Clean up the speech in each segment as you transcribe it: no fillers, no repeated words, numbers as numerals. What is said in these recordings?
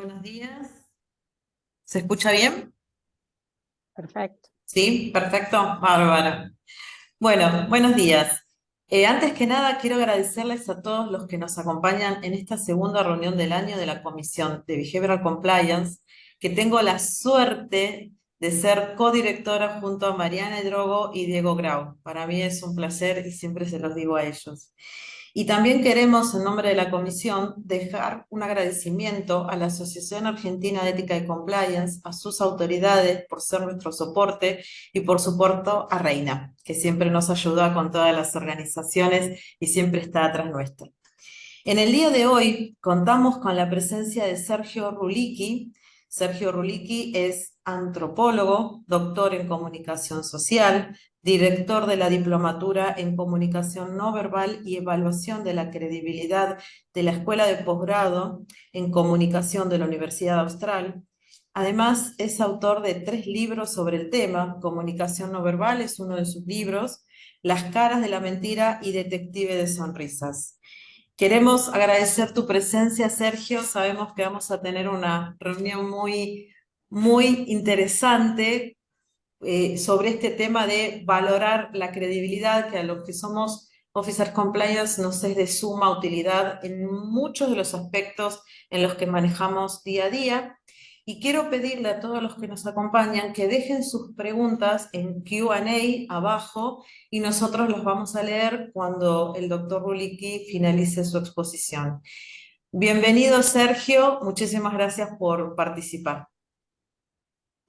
Buenos días. ¿Se escucha bien? Perfecto. Sí, perfecto, bárbaro. Bueno, buenos días. Antes que nada, quiero agradecerles a todos los que nos acompañan en esta segunda reunión del año de la Comisión de Behavioral Compliance, que tengo la suerte de ser codirectora junto a Mariana Drogo y Diego Grau. Para mí es un placer y siempre se los digo a ellos. Y también queremos, en nombre de la Comisión, dejar un agradecimiento a la Asociación Argentina de Ética y Compliance, a sus autoridades por ser nuestro soporte y por supuesto a Reina, que siempre nos ayuda con todas las organizaciones y siempre está atrás nuestro. En el día de hoy contamos con la presencia de Sergio Rulicki. Sergio Rulicki es antropólogo, doctor en comunicación social, director de la diplomatura en comunicación no verbal y evaluación de la credibilidad de la Escuela de Posgrado en Comunicación de la Universidad Austral. Además, es autor de 3 libros sobre el tema. Comunicación no verbal es uno de sus libros, Las caras de la mentira y Detective de sonrisas. Queremos agradecer tu presencia, Sergio. Sabemos que vamos a tener una reunión muy interesante sobre este tema de valorar la credibilidad, que a los que somos Officer Compliance nos es de suma utilidad en muchos de los aspectos en los que manejamos día a día. Y quiero pedirle a todos los que nos acompañan que dejen sus preguntas en Q&A abajo y nosotros los vamos a leer cuando el doctor Rulicki finalice su exposición. Bienvenido, Sergio. Muchísimas gracias por participar.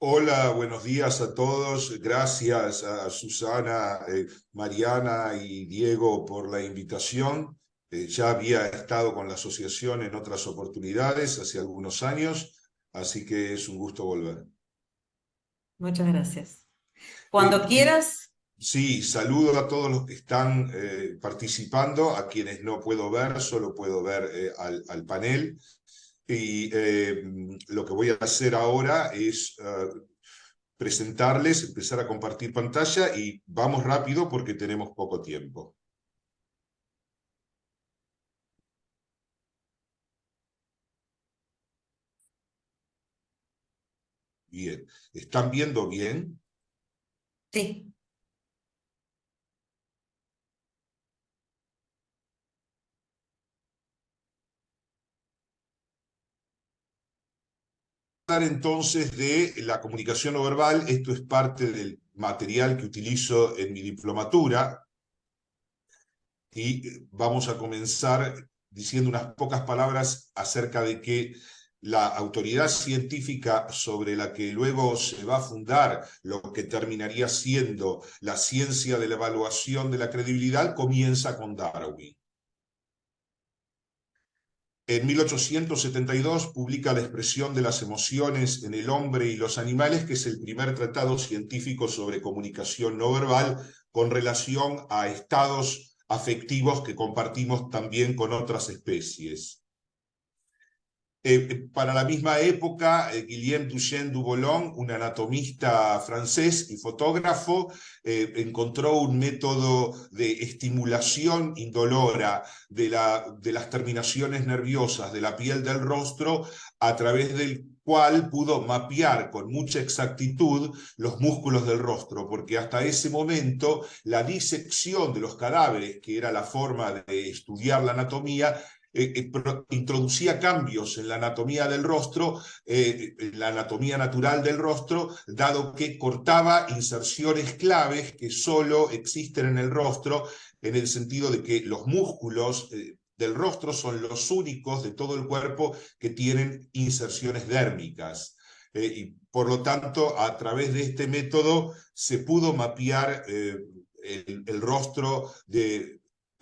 Hola, buenos días a todos. Gracias a Susana, Mariana y Diego por la invitación. Ya había estado con la asociación en otras oportunidades hace algunos años, así que es un gusto volver. Muchas gracias. Eh, Cuando y quieras. sí, saludo a todos los que están participando, a quienes no puedo ver, solo puedo ver al panel. Y lo que voy a hacer ahora es presentarles, empezar a compartir pantalla y vamos rápido porque tenemos poco tiempo. Bien, ¿están viendo bien? Sí. Entonces de la comunicación no verbal, esto es parte del material que utilizo en mi diplomatura y vamos a comenzar diciendo unas pocas palabras acerca de que la autoridad científica sobre la que luego se va a fundar lo que terminaría siendo la ciencia de la evaluación de la credibilidad comienza con Darwin. En 1872 publica La expresión de las emociones en el hombre y los animales, que es el primer tratado científico sobre comunicación no verbal con relación a estados afectivos que compartimos también con otras especies. Para la misma época, Guillaume Duchenne du Boulogne, un anatomista francés y fotógrafo, encontró un método de estimulación indolora de las terminaciones nerviosas de la piel del rostro, a través del cual pudo mapear con mucha exactitud los músculos del rostro, porque hasta ese momento la disección de los cadáveres, que era la forma de estudiar la anatomía, introducía cambios en la anatomía del rostro, en la anatomía natural del rostro, dado que cortaba inserciones claves que solo existen en el rostro, en el sentido de que los músculos del rostro son los únicos de todo el cuerpo que tienen inserciones dérmicas. Y por lo tanto, a través de este método se pudo mapear el rostro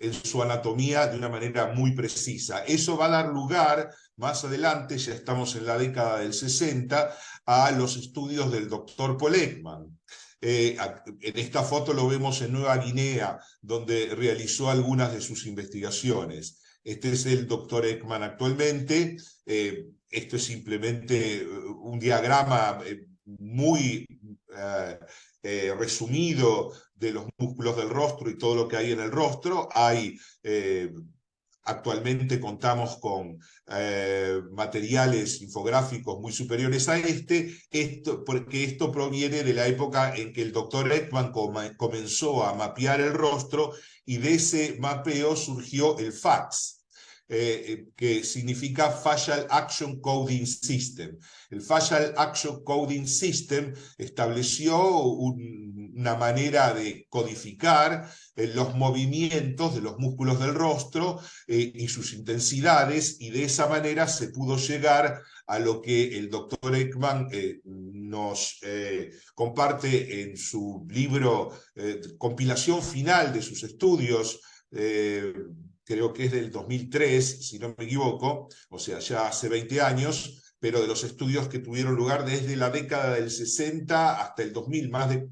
en su anatomía de una manera muy precisa. Eso va a dar lugar más adelante, ya estamos en la década del 60, a los estudios del doctor Paul Ekman. En esta foto lo vemos en Nueva Guinea, donde realizó algunas de sus investigaciones. Este es el doctor Ekman actualmente. Esto es simplemente un diagrama muy resumido de los músculos del rostro y todo lo que hay en el rostro. Hay Actualmente contamos con materiales infográficos muy superiores a porque esto proviene de la época en que el doctor Ekman comenzó a mapear el rostro, y de ese mapeo surgió el FACS, que significa Facial Action Coding System. El Facial Action Coding System estableció una manera de codificar los movimientos de los músculos del rostro y sus intensidades, y de esa manera se pudo llegar a lo que el doctor Ekman nos comparte en su libro, compilación final de sus estudios, creo que es del 2003, si no me equivoco, o sea, ya hace 20 años, pero de los estudios que tuvieron lugar desde la década del 60 hasta el 2000, más de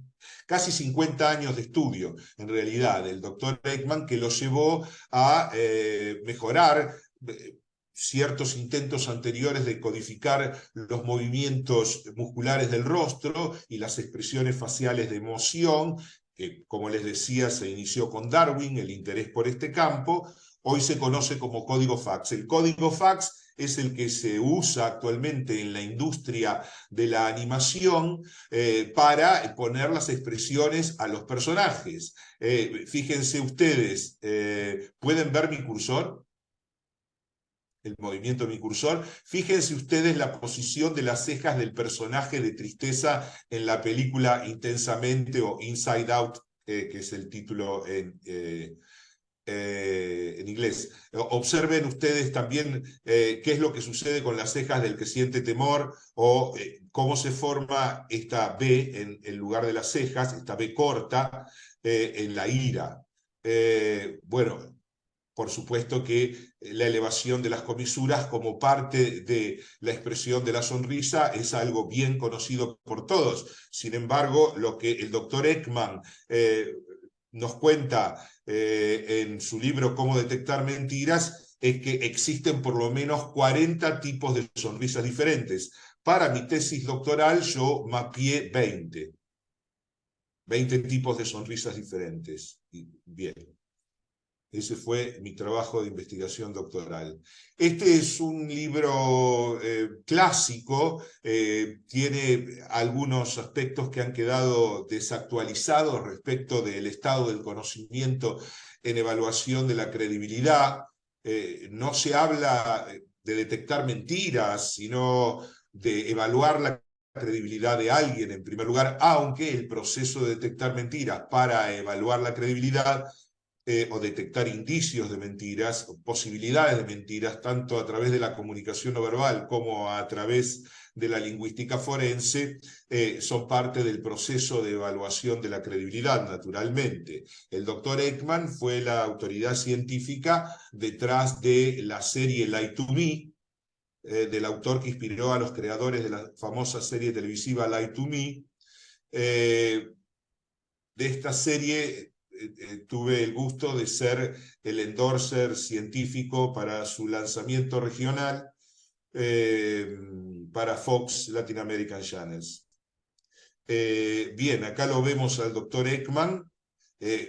casi 50 años de estudio, en realidad, del doctor Ekman, que lo llevó a mejorar ciertos intentos anteriores de codificar los movimientos musculares del rostro y las expresiones faciales de emoción, que, como les decía, se inició con Darwin, el interés por este campo. Hoy se conoce como código FACS. El código FACS es el que se usa actualmente en la industria de la animación para poner las expresiones a los personajes. Fíjense ustedes, ¿pueden ver mi cursor? El movimiento de mi cursor. Fíjense ustedes la posición de las cejas del personaje de Tristeza en la película Intensamente o Inside Out, que es el título en inglés. Observen ustedes también qué es lo que sucede con las cejas del que siente temor, o cómo se forma esta B en lugar de las cejas, esta B corta, en la ira. Bueno, por supuesto que la elevación de las comisuras como parte de la expresión de la sonrisa es algo bien conocido por todos. Sin embargo, lo que el doctor Ekman nos cuenta en su libro Cómo detectar mentiras es que existen por lo menos 40 tipos de sonrisas diferentes. Para mi tesis doctoral yo mapeé 20 tipos de sonrisas diferentes. Bien. Ese fue mi trabajo de investigación doctoral. Este es un libro clásico, tiene algunos aspectos que han quedado desactualizados respecto del estado del conocimiento en evaluación de la credibilidad. No se habla de detectar mentiras, sino de evaluar la credibilidad de alguien en primer lugar, aunque el proceso de detectar mentiras para evaluar la credibilidad o detectar indicios de mentiras, posibilidades de mentiras, tanto a través de la comunicación no verbal como a través de la lingüística forense, son parte del proceso de evaluación de la credibilidad, naturalmente. El doctor Ekman fue la autoridad científica detrás de la serie Lie to Me, del autor que inspiró a los creadores de la famosa serie televisiva Lie to Me. De esta serie tuve el gusto de ser el endorser científico para su lanzamiento regional para Fox Latin American Channels. Bien, acá lo vemos al doctor Ekman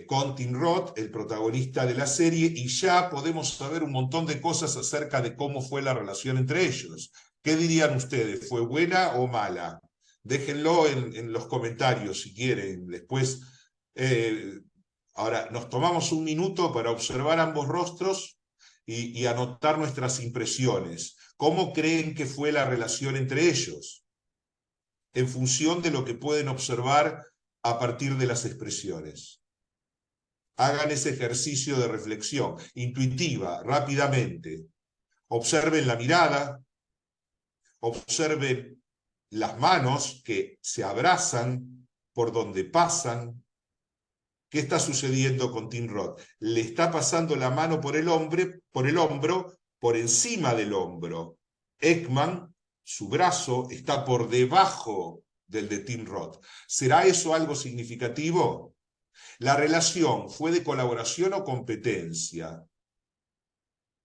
con Tim Roth, el protagonista de la serie, y ya podemos saber un montón de cosas acerca de cómo fue la relación entre ellos. ¿Qué dirían ustedes? ¿Fue buena o mala? Déjenlo en los comentarios si quieren. Después ahora, nos tomamos un minuto para observar ambos rostros y anotar nuestras impresiones. ¿Cómo creen que fue la relación entre ellos? En función de lo que pueden observar a partir de las expresiones. Hagan ese ejercicio de reflexión intuitiva, rápidamente. Observen la mirada, observen las manos que se abrazan por donde pasan. ¿Qué está sucediendo con Tim Roth? Le está pasando la mano por el hombro, por encima del hombro. Ekman, su brazo, está por debajo del de Tim Roth. ¿Será eso algo significativo? ¿La relación fue de colaboración o competencia?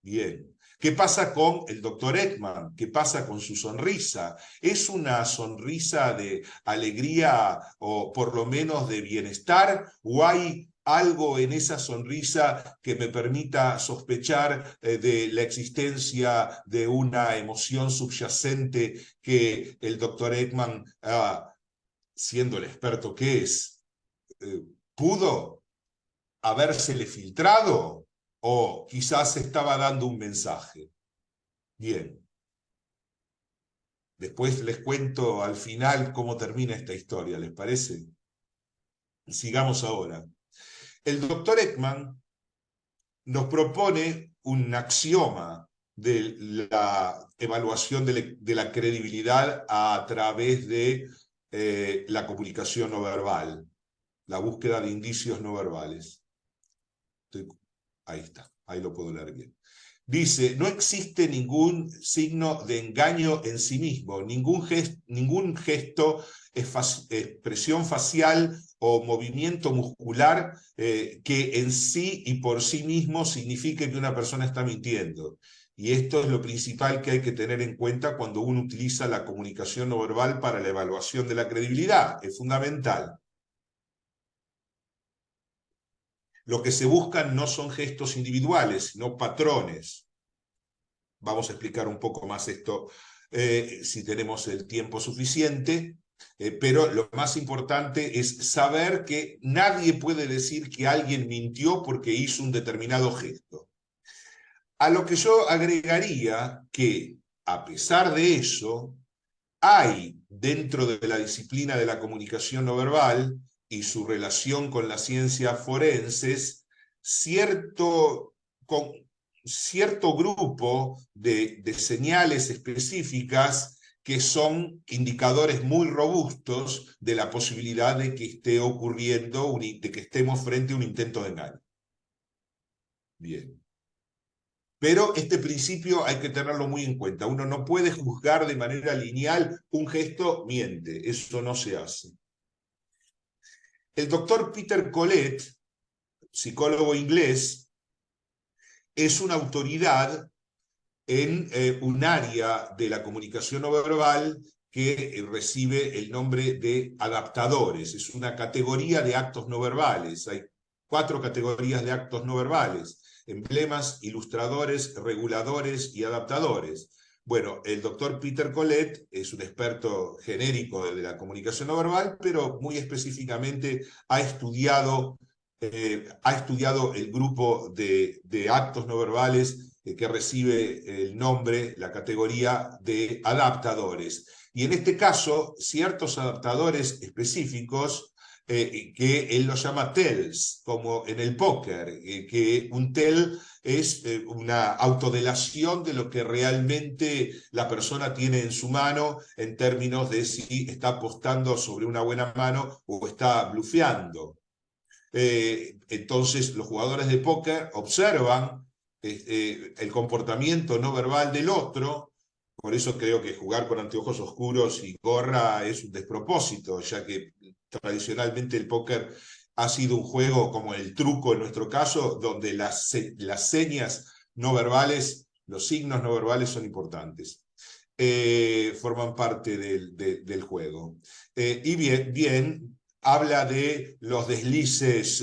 Bien. ¿Qué pasa con el doctor Ekman? ¿Qué pasa con su sonrisa? ¿Es una sonrisa de alegría o por lo menos de bienestar? ¿O hay algo en esa sonrisa que me permita sospechar de la existencia de una emoción subyacente que el doctor Ekman, siendo el experto que es, pudo habérsele filtrado o quizás estaba dando un mensaje. Bien. Después les cuento al final cómo termina esta historia, ¿les parece? Sigamos ahora. El doctor Ekman nos propone un axioma de la evaluación de la credibilidad a través de la comunicación no verbal, la búsqueda de indicios no verbales. Ahí está, ahí lo puedo leer bien. Dice, no existe ningún signo de engaño en sí mismo, ningún gesto, expresión facial o movimiento muscular que en sí y por sí mismo signifique que una persona está mintiendo. Y esto es lo principal que hay que tener en cuenta cuando uno utiliza la comunicación no verbal para la evaluación de la credibilidad. Es fundamental. Lo que se buscan no son gestos individuales, sino patrones. Vamos a explicar un poco más esto si tenemos el tiempo suficiente, pero lo más importante es saber que nadie puede decir que alguien mintió porque hizo un determinado gesto. A lo que yo agregaría que, a pesar de eso, hay dentro de la disciplina de la comunicación no verbal y su relación con las ciencias forenses, cierto grupo de señales específicas que son indicadores muy robustos de la posibilidad de que esté ocurriendo, de que estemos frente a un intento de engaño. Bien. Pero este principio hay que tenerlo muy en cuenta. Uno no puede juzgar de manera lineal un gesto miente. Eso no se hace. El doctor Peter Collett, psicólogo inglés, es una autoridad en un área de la comunicación no verbal que recibe el nombre de adaptadores. Es una categoría de actos no verbales. Hay 4 categorías de actos no verbales: emblemas, ilustradores, reguladores y adaptadores. Bueno, el doctor Peter Collett es un experto genérico de la comunicación no verbal, pero muy específicamente ha estudiado el grupo de actos no verbales que recibe el nombre, la categoría de adaptadores. Y en este caso, ciertos adaptadores específicos que él los llama tells, como en el póker, que un tell es una autodelación de lo que realmente la persona tiene en su mano en términos de si está apostando sobre una buena mano o está blufeando. Entonces los jugadores de póker observan el comportamiento no verbal del otro. Por eso creo que jugar con anteojos oscuros y gorra es un despropósito, ya que tradicionalmente el póker ha sido un juego como el truco en nuestro caso, donde las señas no verbales, los signos no verbales son importantes. Forman parte del juego. Y bien, habla de los deslices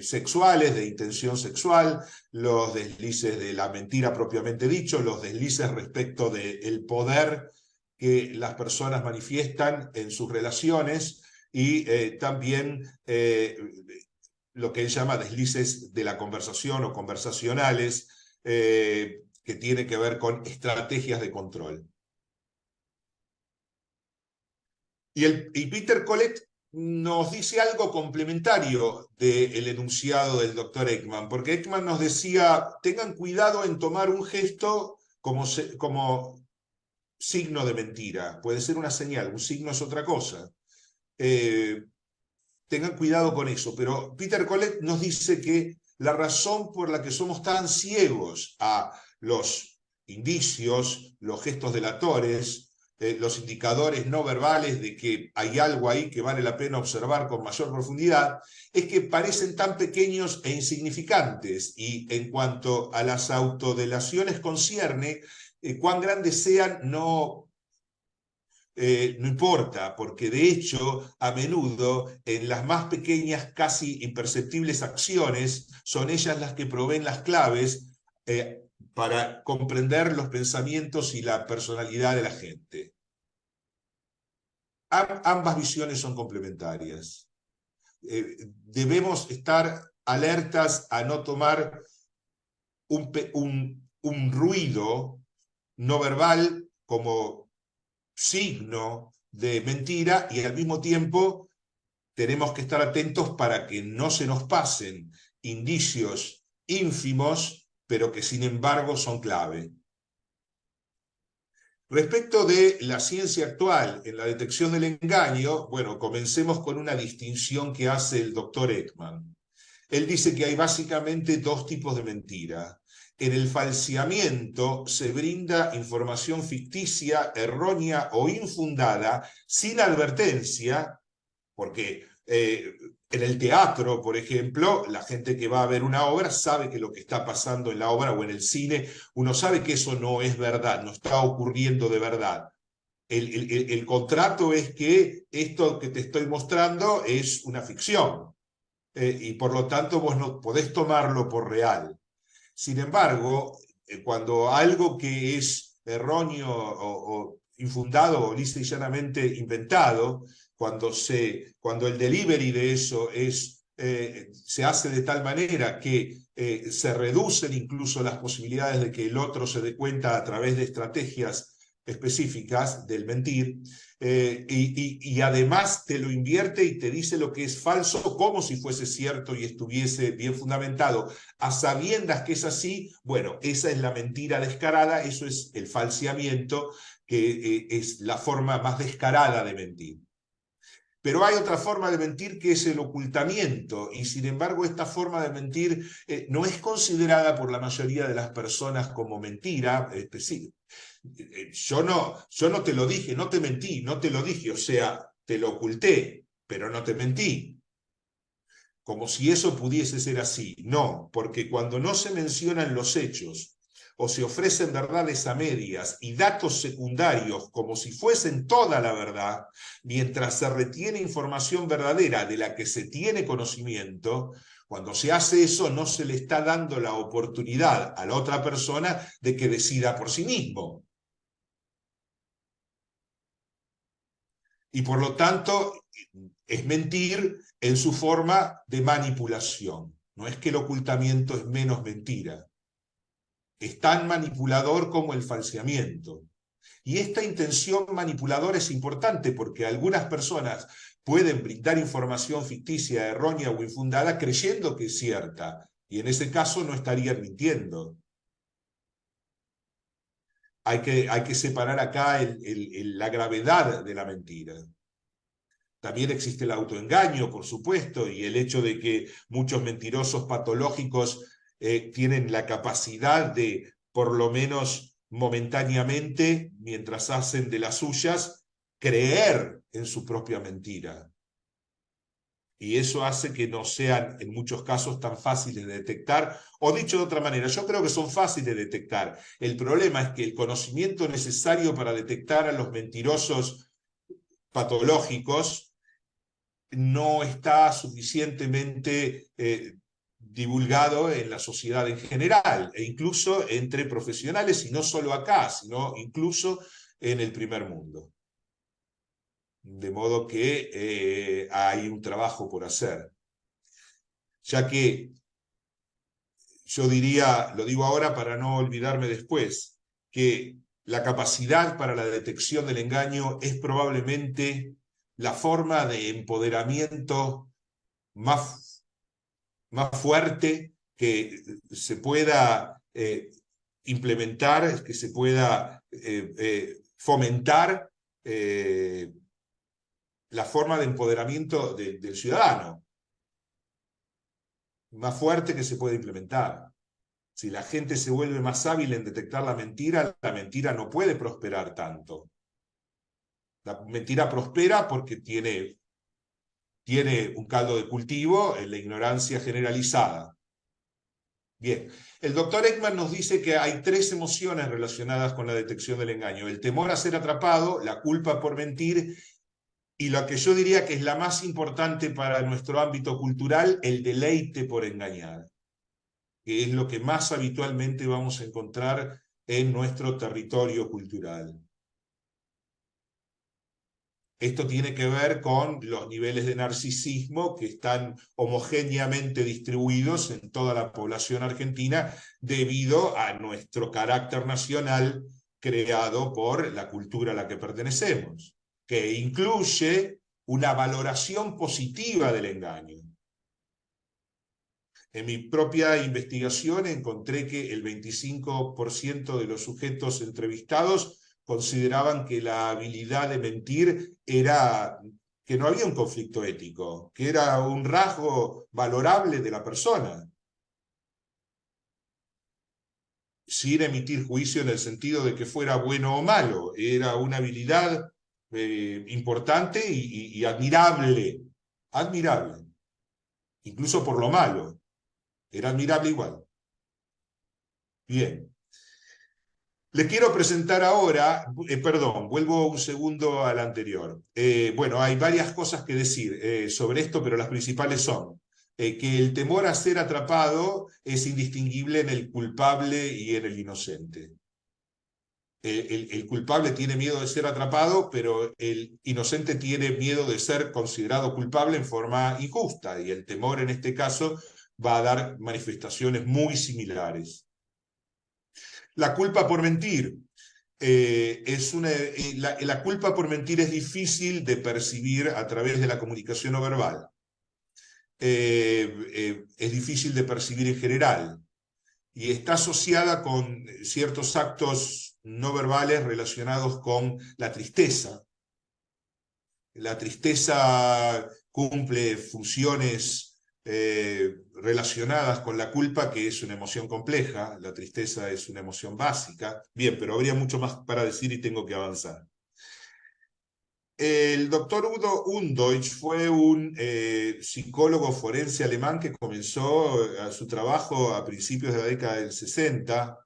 sexuales, de intención sexual, los deslices de la mentira propiamente dicho, los deslices respecto del poder que las personas manifiestan en sus relaciones y también lo que él llama deslices de la conversación o conversacionales, que tiene que ver con estrategias de control. Y Peter Collett nos dice algo complementario del enunciado del doctor Ekman, porque Ekman nos decía, tengan cuidado en tomar un gesto como signo de mentira. Puede ser una señal, un signo es otra cosa. Tengan cuidado con eso, pero Peter Collett nos dice que la razón por la que somos tan ciegos a los indicios, los gestos delatores, los indicadores no verbales de que hay algo ahí que vale la pena observar con mayor profundidad, es que parecen tan pequeños e insignificantes, y en cuanto a las autodelaciones concierne, cuán grandes sean, no no importa, porque de hecho, a menudo, en las más pequeñas, casi imperceptibles acciones, son ellas las que proveen las claves para comprender los pensamientos y la personalidad de la gente. Ambas visiones son complementarias. Debemos estar alertas a no tomar un ruido no verbal como signo de mentira, y al mismo tiempo tenemos que estar atentos para que no se nos pasen indicios ínfimos, pero que sin embargo son clave. Respecto de la ciencia actual en la detección del engaño, bueno, comencemos con una distinción que hace el doctor Ekman. Él dice que hay básicamente dos tipos de mentira. En el falseamiento se brinda información ficticia, errónea o infundada sin advertencia, porque en el teatro, por ejemplo, la gente que va a ver una obra sabe que lo que está pasando en la obra, o en el cine, uno sabe que eso no es verdad, no está ocurriendo de verdad. El contrato es que esto que te estoy mostrando es una ficción, y por lo tanto vos no podés tomarlo por real. Sin embargo, cuando algo que es erróneo o infundado o lisa y llanamente inventado, cuando el delivery de eso se hace de tal manera que se reducen incluso las posibilidades de que el otro se dé cuenta a través de estrategias específicas del mentir, y además te lo invierte y te dice lo que es falso como si fuese cierto y estuviese bien fundamentado, a sabiendas que es así. Bueno, esa es la mentira descarada, eso es el falseamiento, que es la forma más descarada de mentir. Pero hay otra forma de mentir, que es el ocultamiento, y sin embargo esta forma de mentir no es considerada por la mayoría de las personas como mentira. Yo no te lo dije, no te mentí, no te lo dije, o sea, te lo oculté, pero no te mentí. Como si eso pudiese ser así. No, porque cuando no se mencionan los hechos o se ofrecen verdades a medias y datos secundarios como si fuesen toda la verdad, mientras se retiene información verdadera de la que se tiene conocimiento, cuando se hace eso no se le está dando la oportunidad a la otra persona de que decida por sí mismo. Y por lo tanto es mentir en su forma de manipulación. No es que el ocultamiento es menos mentira. Es tan manipulador como el falseamiento. Y esta intención manipuladora es importante porque algunas personas pueden brindar información ficticia, errónea o infundada creyendo que es cierta, y en ese caso no estarían mintiendo. Hay que separar acá la gravedad de la mentira. También existe el autoengaño, por supuesto, y el hecho de que muchos mentirosos patológicos tienen la capacidad de, por lo menos momentáneamente, mientras hacen de las suyas, creer en su propia mentira. Y eso hace que no sean, en muchos casos, tan fáciles de detectar. O dicho de otra manera, yo creo que son fáciles de detectar. El problema es que el conocimiento necesario para detectar a los mentirosos patológicos no está suficientemente divulgado en la sociedad en general, e incluso entre profesionales, y no solo acá, sino incluso en el primer mundo. De modo que hay un trabajo por hacer. Ya que yo diría, lo digo ahora para no olvidarme después, que la capacidad para la detección del engaño es probablemente la forma de empoderamiento más fuerte que se pueda implementar, que se pueda fomentar la forma de empoderamiento del ciudadano, más fuerte que se puede implementar. Si la gente se vuelve más hábil en detectar la mentira no puede prosperar tanto. La mentira prospera porque tiene un caldo de cultivo en la ignorancia generalizada. Bien, el doctor Ekman nos dice que hay 3 emociones relacionadas con la detección del engaño: el temor a ser atrapado, la culpa por mentir, y lo que yo diría que es la más importante para nuestro ámbito cultural, el deleite por engañar, que es lo que más habitualmente vamos a encontrar en nuestro territorio cultural. Esto tiene que ver con los niveles de narcisismo que están homogéneamente distribuidos en toda la población argentina debido a nuestro carácter nacional creado por la cultura a la que pertenecemos, que incluye una valoración positiva del engaño. En mi propia investigación encontré que el 25% de los sujetos entrevistados consideraban que la habilidad de mentir era, que no había un conflicto ético, que era un rasgo valorable de la persona, sin emitir juicio en el sentido de que fuera bueno o malo. Era una habilidad importante y admirable, admirable, incluso por lo malo. Era admirable igual. Bien. Les quiero presentar ahora, perdón, vuelvo un segundo al anterior. Bueno, hay varias cosas que decir sobre esto, pero las principales son que el temor a ser atrapado es indistinguible en el culpable y en el inocente. El culpable tiene miedo de ser atrapado, pero el inocente tiene miedo de ser considerado culpable en forma injusta, y el temor en este caso va a dar manifestaciones muy similares. La culpa por mentir. La culpa por mentir es difícil de percibir a través de la comunicación no verbal. Es difícil de percibir en general y está asociada con ciertos actos no verbales relacionados con la tristeza. La tristeza cumple funciones relacionadas con la culpa, que es una emoción compleja. La tristeza es una emoción básica. Bien, pero habría mucho más para decir y tengo que avanzar. El doctor Udo Undeutsch fue un psicólogo forense alemán que comenzó su trabajo a principios de la década del 60.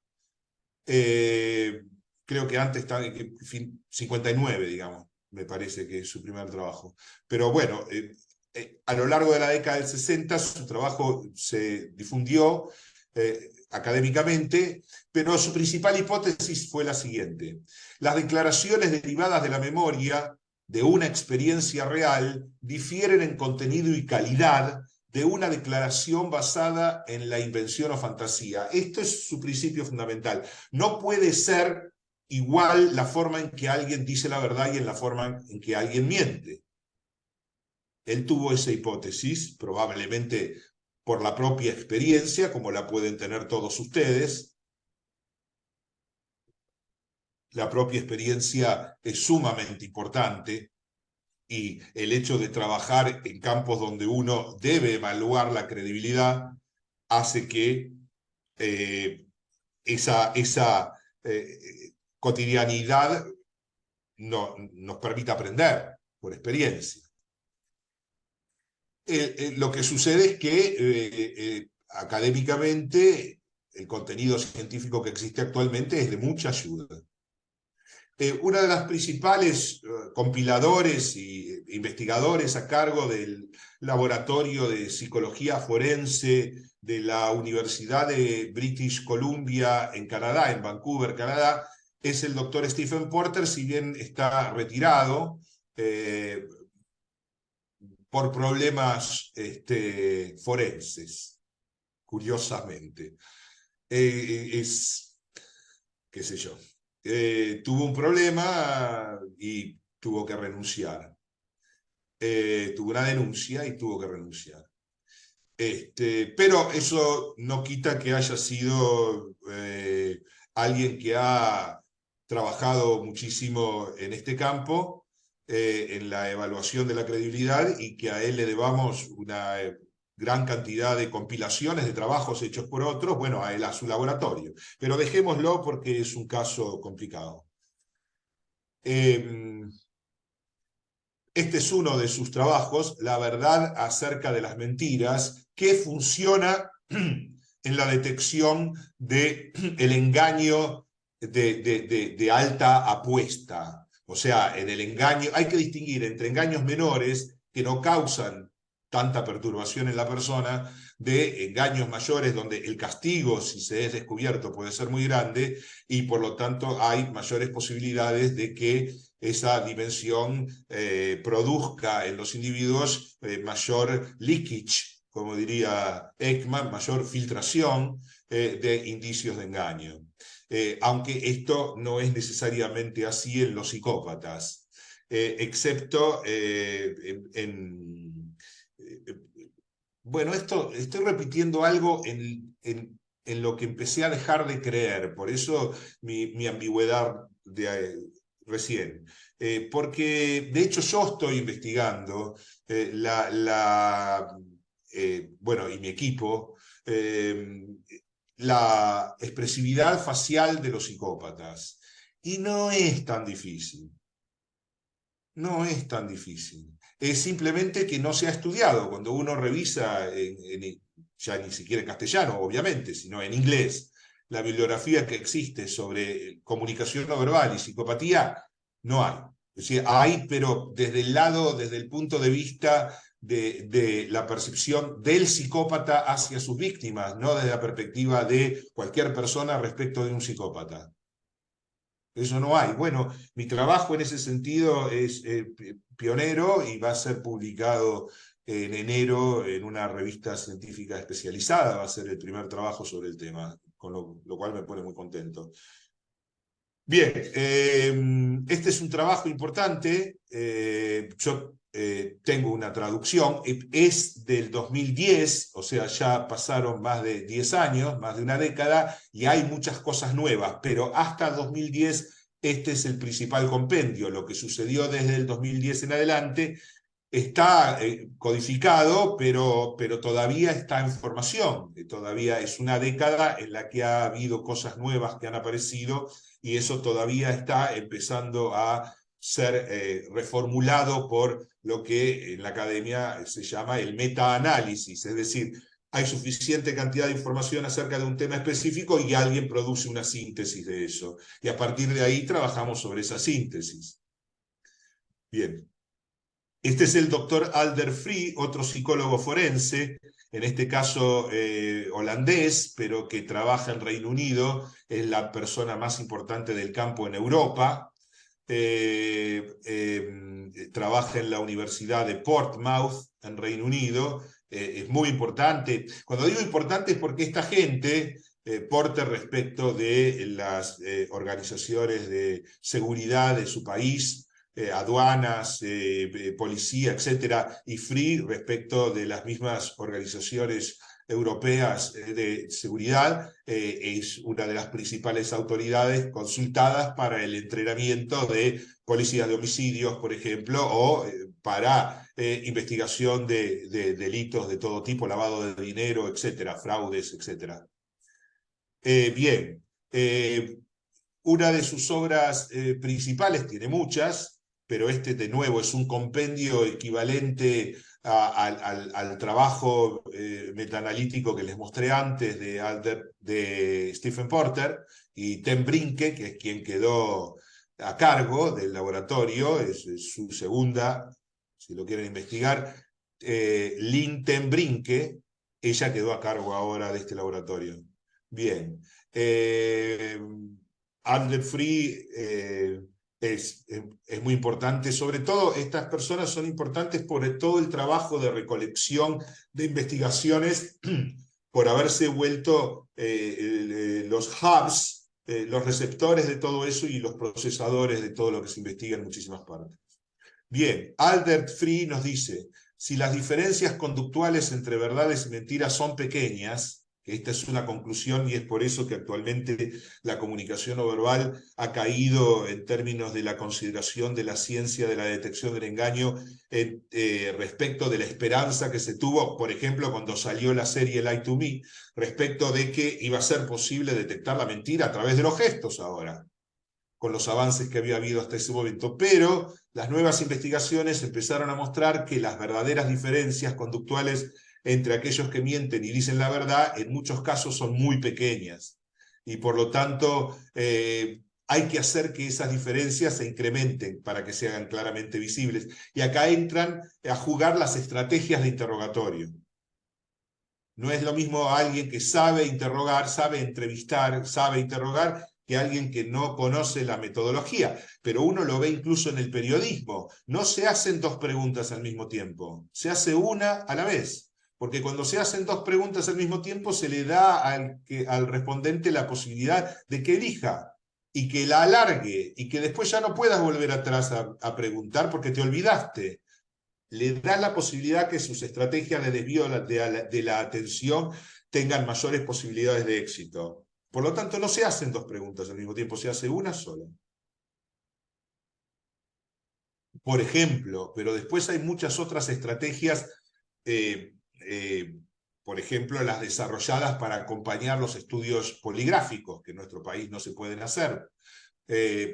Creo que antes estaba en 59, digamos, me parece que es su primer trabajo. Pero bueno, a lo largo de la década del 60 su trabajo se difundió académicamente, pero su principal hipótesis fue la siguiente: las declaraciones derivadas de la memoria de una experiencia real difieren en contenido y calidad de una declaración basada en la invención o fantasía. Esto es su principio fundamental. No puede ser igual la forma en que alguien dice la verdad y en la forma en que alguien miente. Él tuvo esa hipótesis, probablemente por la propia experiencia, como la pueden tener todos ustedes. La propia experiencia es sumamente importante, y el hecho de trabajar en campos donde uno debe evaluar la credibilidad hace que esa cotidianidad nos permita aprender por experiencia. Lo que sucede es que académicamente el contenido científico que existe actualmente es de mucha ayuda. Una de las principales compiladores e investigadores a cargo del Laboratorio de Psicología Forense de la Universidad de British Columbia en Canadá, en Vancouver, Canadá, es el doctor Stephen Porter, si bien está retirado por problemas forenses, curiosamente. Qué sé yo. Tuvo un problema y tuvo que renunciar. Tuvo una denuncia y tuvo que renunciar. Pero eso no quita que haya sido alguien que ha trabajado muchísimo en este campo, en la evaluación de la credibilidad, y que a él le debamos una gran cantidad de compilaciones de trabajos hechos por otros, bueno, a él, a su laboratorio. Pero dejémoslo porque es un caso complicado. Este es uno de sus trabajos, La verdad acerca de las mentiras, que funciona en la detección del engaño de alta apuesta. O sea, en el engaño, hay que distinguir entre engaños menores que no causan tanta perturbación en la persona, de engaños mayores donde el castigo, si se es descubierto, puede ser muy grande y por lo tanto hay mayores posibilidades de que esa dimensión produzca en los individuos mayor leakage, como diría Ekman, mayor filtración de indicios de engaño. Aunque esto no es necesariamente así en los psicópatas, excepto bueno, estoy repitiendo algo en lo que empecé a dejar de creer, por eso mi ambigüedad recién. Porque de hecho yo estoy investigando bueno, y mi equipo, la expresividad facial de los psicópatas. Y no es tan difícil. No es tan difícil. Es simplemente que no se ha estudiado. Cuando uno revisa, ya ni siquiera en castellano, obviamente, sino en inglés, la bibliografía que existe sobre comunicación no verbal y psicopatía, no hay. Es decir, hay, pero desde el punto de vista de la percepción del psicópata hacia sus víctimas, no desde la perspectiva de cualquier persona respecto de un psicópata. Eso no hay. Bueno, mi trabajo en ese sentido es pionero y va a ser publicado en enero en una revista científica especializada. Va a ser el primer trabajo sobre el tema, con lo cual me pone muy contento. Bien, este es un trabajo importante. Yo tengo una traducción, es del 2010, o sea, ya pasaron más de 10 años, más de una década, y hay muchas cosas nuevas, pero hasta 2010 este es el principal compendio. Lo que sucedió desde el 2010 en adelante está codificado, pero todavía está en formación. Todavía es una década en la que ha habido cosas nuevas que han aparecido y eso todavía está empezando a ser reformulado por lo que en la academia se llama el metaanálisis, es decir, hay suficiente cantidad de información acerca de un tema específico y alguien produce una síntesis de eso. Y a partir de ahí trabajamos sobre esa síntesis. Bien. Este es el doctor Alder Free, otro psicólogo forense, en este caso holandés, pero que trabaja en Reino Unido, es la persona más importante del campo en Europa. Trabaja en la Universidad de Portsmouth, en Reino Unido. Es muy importante. Cuando digo importante es porque esta gente, Porter respecto de las organizaciones de seguridad de su país, aduanas, policía, etcétera, y Free respecto de las mismas organizaciones europeas de seguridad, es una de las principales autoridades consultadas para el entrenamiento de policías de homicidios, por ejemplo, o para investigación de delitos de todo tipo, lavado de dinero, etcétera, fraudes, etcétera. Bien, una de sus obras principales, tiene muchas, pero este de nuevo es un compendio equivalente al trabajo metaanalítico que les mostré antes de Stephen Porter y Ten Brinke, que es quien quedó a cargo del laboratorio, es su segunda, si lo quieren investigar, Lynn Ten Brinke, ella quedó a cargo ahora de este laboratorio. Bien. Alder Free es muy importante, sobre todo estas personas son importantes por todo el trabajo de recolección de investigaciones, por haberse vuelto los hubs, los receptores de todo eso y los procesadores de todo lo que se investiga en muchísimas partes. Bien, Albert Free nos dice, si las diferencias conductuales entre verdades y mentiras son pequeñas, esta es una conclusión y es por eso que actualmente la comunicación no verbal ha caído en términos de la consideración de la ciencia de la detección del engaño respecto de la esperanza que se tuvo, por ejemplo, cuando salió la serie Lie to Me, respecto de que iba a ser posible detectar la mentira a través de los gestos ahora, con los avances que había habido hasta ese momento. Pero las nuevas investigaciones empezaron a mostrar que las verdaderas diferencias conductuales entre aquellos que mienten y dicen la verdad, en muchos casos son muy pequeñas. Y por lo tanto, hay que hacer que esas diferencias se incrementen para que se hagan claramente visibles. Y acá entran a jugar las estrategias de interrogatorio. No es lo mismo alguien que sabe interrogar, sabe entrevistar, sabe interrogar, que alguien que no conoce la metodología. Pero uno lo ve incluso en el periodismo. No se hacen dos preguntas al mismo tiempo, se hace una a la vez. Porque cuando se hacen dos preguntas al mismo tiempo, se le da al respondente la posibilidad de que elija y que la alargue y que después ya no puedas volver atrás a preguntar porque te olvidaste. Le da la posibilidad que sus estrategias de desvío de la atención tengan mayores posibilidades de éxito. Por lo tanto, no se hacen dos preguntas al mismo tiempo, se hace una sola. Por ejemplo, pero después hay muchas otras estrategias, por ejemplo, las desarrolladas para acompañar los estudios poligráficos, que en nuestro país no se pueden hacer.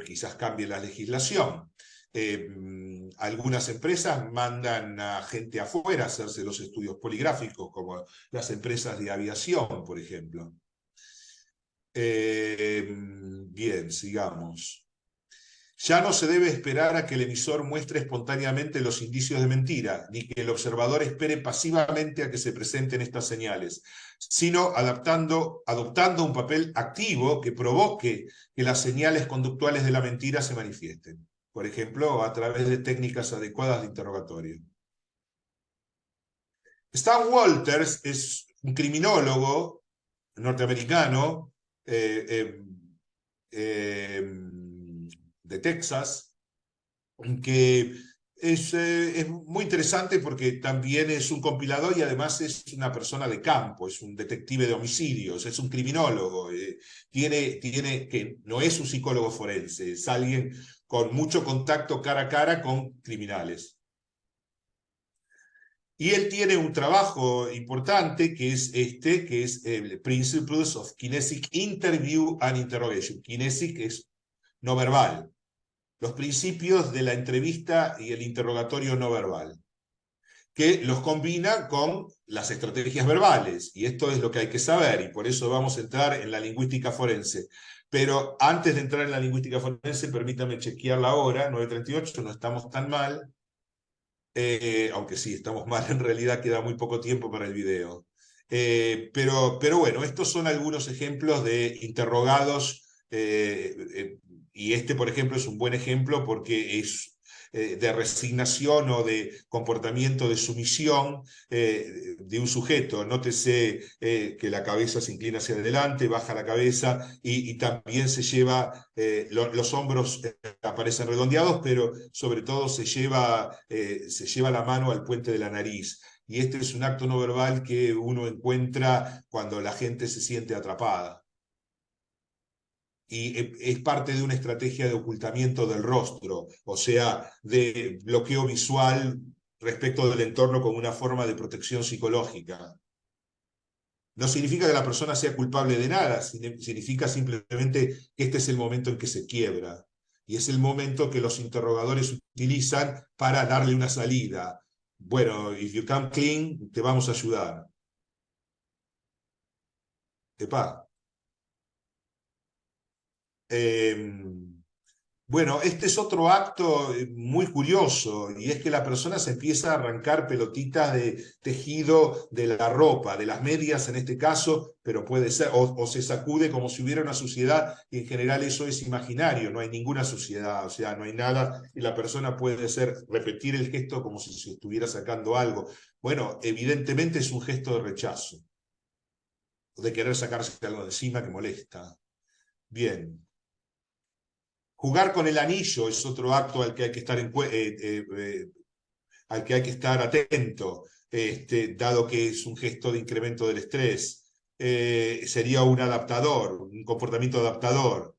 Quizás cambie la legislación. Algunas empresas mandan a gente afuera a hacerse los estudios poligráficos, como las empresas de aviación, por ejemplo. Bien, sigamos. Ya no se debe esperar a que el emisor muestre espontáneamente los indicios de mentira, ni que el observador espere pasivamente a que se presenten estas señales, sino adoptando un papel activo que provoque que las señales conductuales de la mentira se manifiesten, por ejemplo, a través de técnicas adecuadas de interrogatorio. Stan Walters es un criminólogo norteamericano de Texas, que es muy interesante porque también es un compilador y además es una persona de campo, es un detective de homicidios, es un criminólogo, que no es un psicólogo forense, es alguien con mucho contacto cara a cara con criminales. Y él tiene un trabajo importante que es el Principles of Kinesic Interview and Interrogation. Kinesic es no verbal. Los principios de la entrevista y el interrogatorio no verbal, que los combina con las estrategias verbales, y esto es lo que hay que saber, y por eso vamos a entrar en la lingüística forense. Pero antes de entrar en la lingüística forense, permítame chequear la hora, 9:38, no estamos tan mal, aunque sí, estamos mal, en realidad queda muy poco tiempo para el video. Pero bueno, estos son algunos ejemplos de interrogados, y este, por ejemplo, es un buen ejemplo porque es de resignación o de comportamiento de sumisión de un sujeto. Nótese que la cabeza se inclina hacia adelante, baja la cabeza y también se lleva, los hombros aparecen redondeados, pero sobre todo se lleva la mano al puente de la nariz. Y este es un acto no verbal que uno encuentra cuando la gente se siente atrapada. Y es parte de una estrategia de ocultamiento del rostro, o sea, de bloqueo visual respecto del entorno como una forma de protección psicológica. No significa que la persona sea culpable de nada, significa simplemente que este es el momento en que se quiebra. Y es el momento que los interrogadores utilizan para darle una salida. Bueno, if you come clean, te vamos a ayudar. Epa. Bueno, este es otro acto muy curioso, y es que la persona se empieza a arrancar pelotitas de tejido de la ropa, de las medias en este caso, pero puede ser, o se sacude como si hubiera una suciedad, y en general eso es imaginario, no hay ninguna suciedad, o sea, no hay nada, y la persona puede repetir el gesto como si se estuviera sacando algo. Bueno, evidentemente es un gesto de rechazo, de querer sacarse algo de encima que molesta. Bien. Jugar con el anillo es otro acto al que hay que estar, al que hay que estar atento, dado que es un gesto de incremento del estrés. Sería un adaptador, un comportamiento adaptador.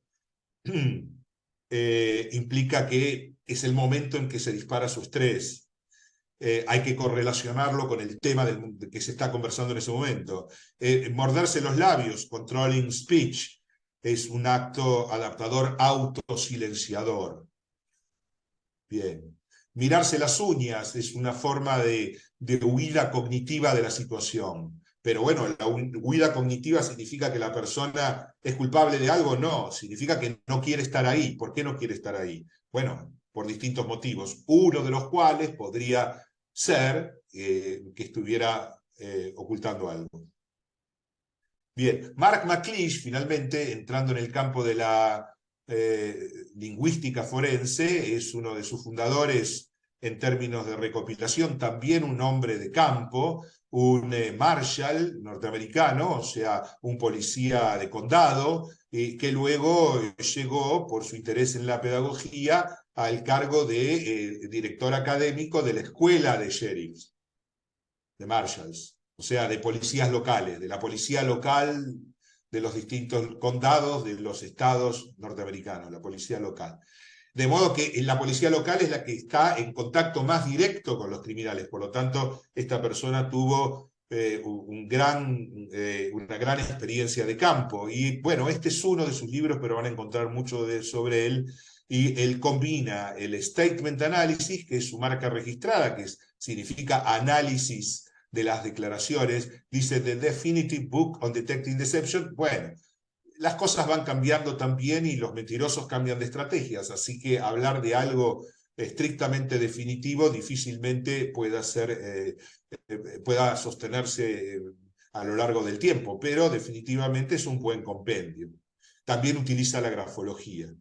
Implica que es el momento en que se dispara su estrés. Hay que correlacionarlo con el tema de que se está conversando en ese momento. Morderse los labios, controlling speech, es un acto adaptador autosilenciador. Bien. Mirarse las uñas es una forma de huida cognitiva de la situación. Pero bueno, la huida cognitiva significa que la persona es culpable de algo, no, significa que no quiere estar ahí. ¿Por qué no quiere estar ahí? Bueno, por distintos motivos, uno de los cuales podría ser que estuviera ocultando algo. Bien, Mark McLeish, finalmente, entrando en el campo de la lingüística forense, es uno de sus fundadores en términos de recopilación, también un hombre de campo, un marshal norteamericano, o sea, un policía de condado, que luego llegó, por su interés en la pedagogía, al cargo de director académico de la escuela de sheriffs, de marshals, o sea, de policías locales, de la policía local de los distintos condados de los estados norteamericanos, la policía local. De modo que la policía local es la que está en contacto más directo con los criminales, por lo tanto, esta persona tuvo una gran experiencia de campo. Y bueno, este es uno de sus libros, pero van a encontrar mucho sobre él. Y él combina el statement analysis, que es su marca registrada, que significa análisis de las declaraciones, dice The Definitive Book on Detecting Deception. Bueno, las cosas van cambiando también y los mentirosos cambian de estrategias, así que hablar de algo estrictamente definitivo difícilmente pueda sostenerse a lo largo del tiempo, pero definitivamente es un buen compendio. También utiliza la grafología.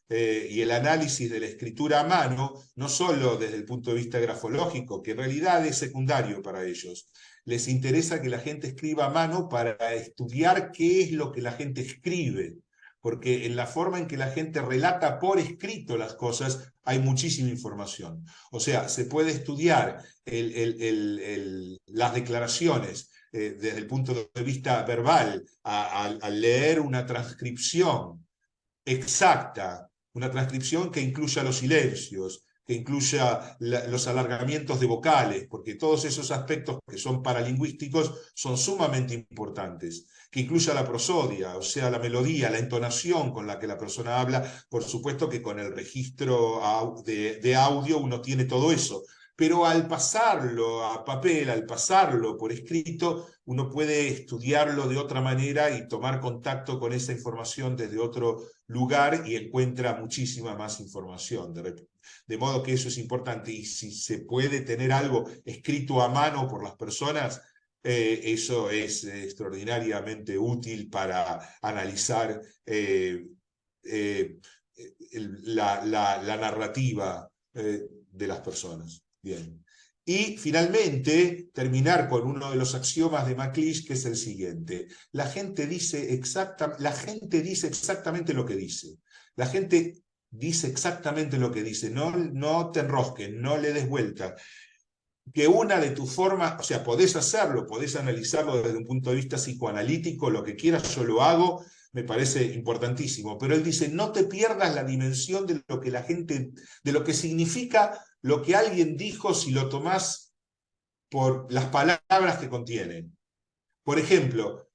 Y el análisis de la escritura a mano, no solo desde el punto de vista grafológico, que en realidad es secundario para ellos. Les interesa que la gente escriba a mano para estudiar qué es lo que la gente escribe, porque en la forma en que la gente relata por escrito las cosas hay muchísima información. O sea, se puede estudiar las declaraciones desde el punto de vista verbal, al leer una transcripción exacta, una transcripción que incluya los silencios, que incluya los alargamientos de vocales, porque todos esos aspectos que son paralingüísticos son sumamente importantes, que incluya la prosodia, o sea, la melodía, la entonación con la que la persona habla. Por supuesto que con el registro de audio uno tiene todo eso, pero al pasarlo a papel, al pasarlo por escrito, uno puede estudiarlo de otra manera y tomar contacto con esa información desde otro lugar y encuentra muchísima más información. De modo que eso es importante, y si se puede tener algo escrito a mano por las personas, eso es extraordinariamente útil para analizar la narrativa de las personas. Bien. Y finalmente, terminar con uno de los axiomas de McLeish, que es el siguiente. La gente dice exactamente lo que dice. La gente dice exactamente lo que dice. No te enrosques, no le des vuelta. Que una de tus formas, o sea, podés hacerlo, podés analizarlo desde un punto de vista psicoanalítico, lo que quieras, yo lo hago, me parece importantísimo. Pero él dice, no te pierdas la dimensión de lo que la gente, de lo que significa lo que alguien dijo si lo tomás por las palabras que contienen. Por ejemplo,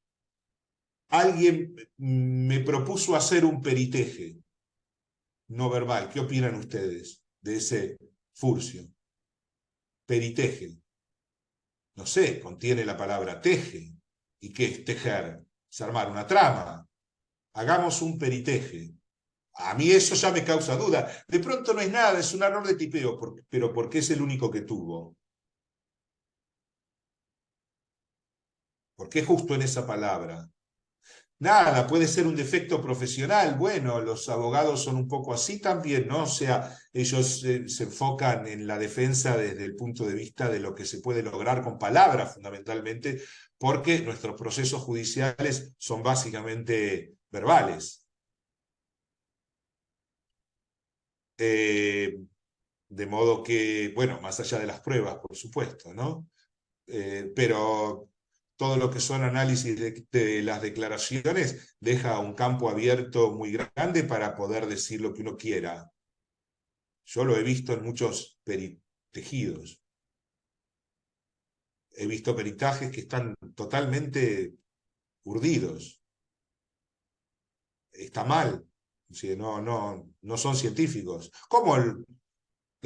alguien me propuso hacer un periteje no verbal. ¿Qué opinan ustedes de ese furcio? Periteje. No sé, contiene la palabra teje. ¿Y qué es tejer? Es armar una trama. Hagamos un periteje. A mí eso ya me causa duda. De pronto no es nada, es un error de tipeo, pero porque es el único que tuvo. ¿Por qué justo en esa palabra? Nada, puede ser un defecto profesional. Bueno, los abogados son un poco así también, ¿no? O sea, ellos se enfocan en la defensa desde el punto de vista de lo que se puede lograr con palabras, fundamentalmente, porque nuestros procesos judiciales son básicamente verbales. De modo que, bueno, más allá de las pruebas, por supuesto, ¿no? Pero todo lo que son análisis de las declaraciones deja un campo abierto muy grande para poder decir lo que uno quiera. Yo lo he visto en muchos peritejidos. He visto peritajes que están totalmente urdidos. Está mal. No son científicos. ¿Cómo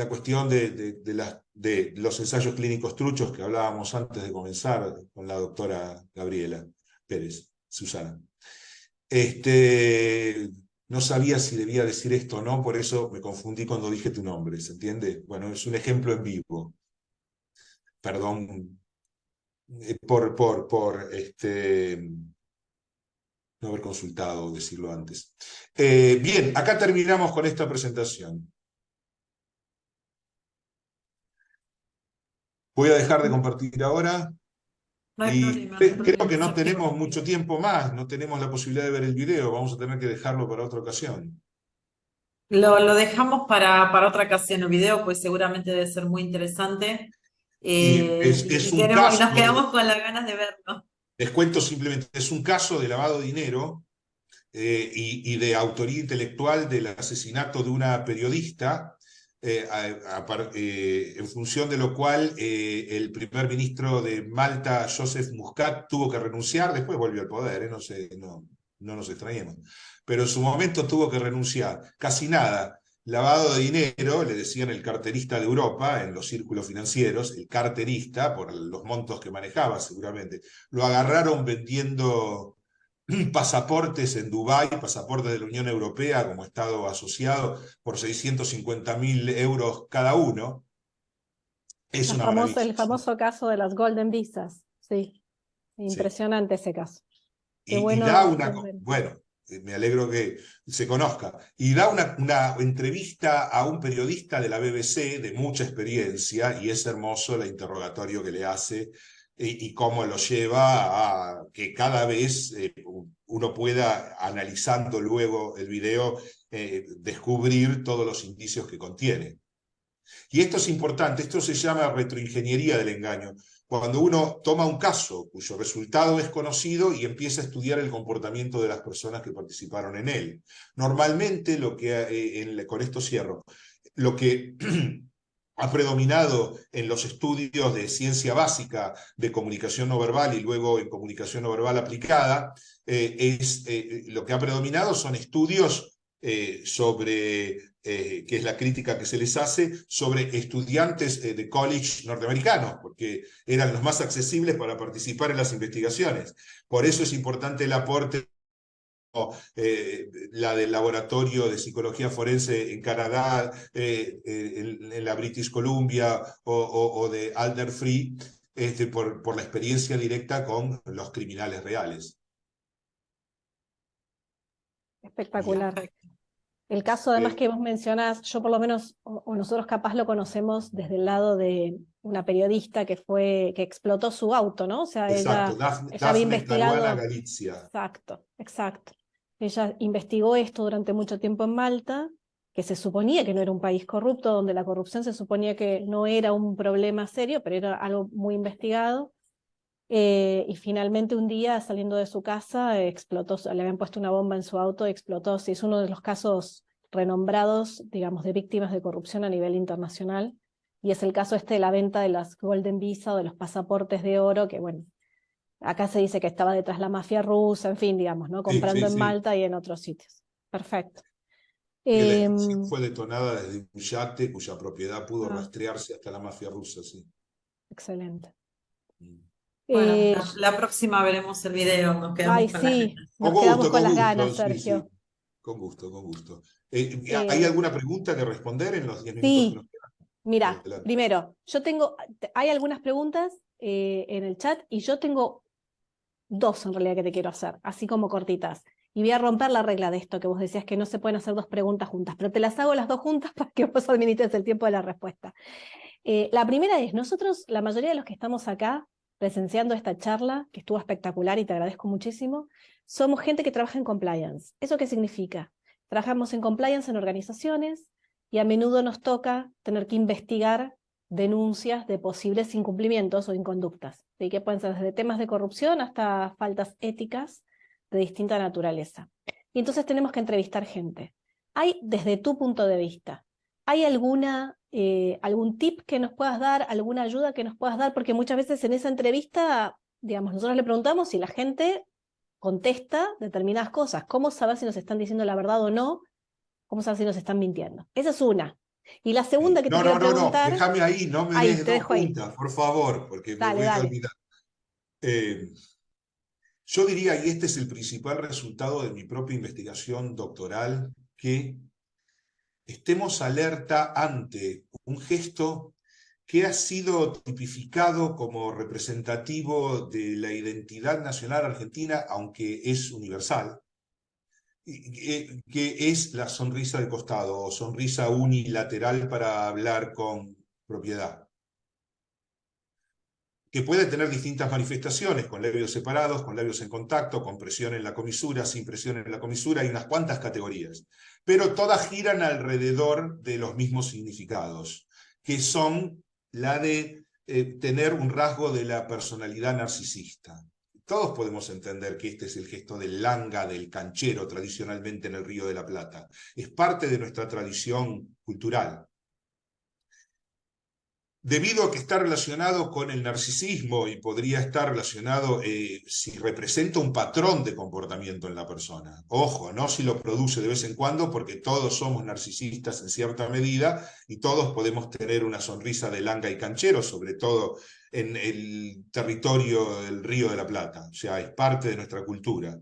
la cuestión de los ensayos clínicos truchos que hablábamos antes de comenzar con la doctora Gabriela Pérez, Susana. No sabía si debía decir esto o no, por eso me confundí cuando dije tu nombre, ¿se entiende? Bueno, es un ejemplo en vivo. Perdón por no haber consultado o decirlo antes. Bien, acá terminamos con esta presentación. Voy a dejar de compartir ahora. No hay Y problema, no hay creo problema, que no Sergio. tenemos mucho tiempo más, no tenemos la posibilidad de ver el video, vamos a tener que dejarlo para otra ocasión. Lo dejamos para otra ocasión el video, pues seguramente debe ser muy interesante. Y es un Y caso, nos quedamos con las ganas de verlo. les cuento simplemente, es un caso de lavado de dinero y de autoría intelectual del asesinato de una periodista, en función de lo cual el primer ministro de Malta, Joseph Muscat, tuvo que renunciar, después volvió al poder, no nos extrañemos, pero en su momento tuvo que renunciar, casi nada. Lavado de dinero, le decían el carterista de Europa en los círculos financieros, el carterista, por los montos que manejaba seguramente. Lo agarraron vendiendo pasaportes en Dubái, pasaportes de la Unión Europea como Estado asociado, por 650.000 euros cada uno. Es una maravilla. El famoso caso de las Golden Visas, sí. Sí. Impresionante ese caso. Qué Y bueno. da bueno, me alegro que se conozca, y da una entrevista a un periodista de la BBC de mucha experiencia, y es hermoso el interrogatorio que le hace y cómo lo lleva a que cada vez uno pueda, analizando luego el video, descubrir todos los indicios que contiene. Y esto es importante, esto se llama retroingeniería del engaño. Cuando uno toma un caso cuyo resultado es conocido y empieza a estudiar el comportamiento de las personas que participaron en él. Normalmente, con esto cierro, lo que ha predominado en los estudios de ciencia básica de comunicación no verbal y luego en comunicación no verbal aplicada, lo que ha predominado son estudios que es la crítica que se les hace, sobre estudiantes de college norteamericanos, porque eran los más accesibles para participar en las investigaciones. Por eso es importante el aporte, la del laboratorio de psicología forense en Canadá, en la British Columbia o de Alder Free, por la experiencia directa con los criminales reales. Espectacular. Perfecto. El caso además que vos mencionás, yo por lo menos, o nosotros capaz lo conocemos desde el lado de una periodista que explotó su auto, ¿no? O sea, Exacto, ella había Daphne investigado. Caruana Galizia. Exacto. Ella investigó esto durante mucho tiempo en Malta, que se suponía que no era un país corrupto, donde la corrupción se suponía que no era un problema serio, pero era algo muy investigado. Y finalmente un día, saliendo de su casa, explotó, le habían puesto una bomba en su auto y explotó. Sí, es uno de los casos renombrados, digamos, de víctimas de corrupción a nivel internacional. Y es el caso de la venta de las Golden Visa o de los pasaportes de oro, que bueno, acá se dice que estaba detrás la mafia rusa, en fin, digamos, ¿no? Comprando en Malta y en otros sitios. Perfecto. Y la explosión fue detonada desde un yate cuya propiedad pudo rastrearse hasta la mafia rusa, sí. Excelente. Bueno, la próxima veremos el video, nos quedamos con las ganas. Nos quedamos con las ganas, Sergio. Sí. Con gusto. ¿Hay alguna pregunta que responder en los 10 minutos que nos quedan? Mira, primero, hay algunas preguntas en el chat y yo tengo dos en realidad que te quiero hacer, así como cortitas. Y voy a romper la regla de esto que vos decías que no se pueden hacer dos preguntas juntas, pero te las hago las dos juntas para que vos administres el tiempo de la respuesta. La primera es, nosotros, la mayoría de los que estamos acá presenciando esta charla, que estuvo espectacular y te agradezco muchísimo, somos gente que trabaja en compliance. ¿Eso qué significa? Trabajamos en compliance en organizaciones y a menudo nos toca tener que investigar denuncias de posibles incumplimientos o inconductas, ¿sí? Que pueden ser desde temas de corrupción hasta faltas éticas de distinta naturaleza. Y entonces tenemos que entrevistar gente. Desde tu punto de vista, ¿hay algún tip que nos puedas dar, alguna ayuda que nos puedas dar? Porque muchas veces en esa entrevista, digamos, nosotros le preguntamos si la gente contesta determinadas cosas. ¿Cómo saber si nos están diciendo la verdad o no? ¿Cómo saber si nos están mintiendo? Esa es una. Y la segunda que te No, quiero no, no, no, preguntar, déjame ahí, no me ahí, des te dos dejo ahí. puntas, por favor, porque me Dale, voy a dale. olvidar. Eh, yo diría, y este es el principal resultado de mi propia investigación doctoral, que estemos alerta ante un gesto que ha sido tipificado como representativo de la identidad nacional argentina, aunque es universal, que es la sonrisa de costado o sonrisa unilateral para hablar con propiedad, que puede tener distintas manifestaciones, con labios separados, con labios en contacto, con presión en la comisura, sin presión en la comisura, hay unas cuantas categorías, pero todas giran alrededor de los mismos significados, que son la de tener un rasgo de la personalidad narcisista. Todos podemos entender que este es el gesto del langa, del canchero, tradicionalmente en el Río de la Plata. Es parte de nuestra tradición cultural. Debido a que está relacionado con el narcisismo y podría estar relacionado si representa un patrón de comportamiento en la persona. Ojo, no si lo produce de vez en cuando, porque todos somos narcisistas en cierta medida y todos podemos tener una sonrisa de langa y canchero, sobre todo en el territorio del Río de la Plata. O sea, es parte de nuestra cultura.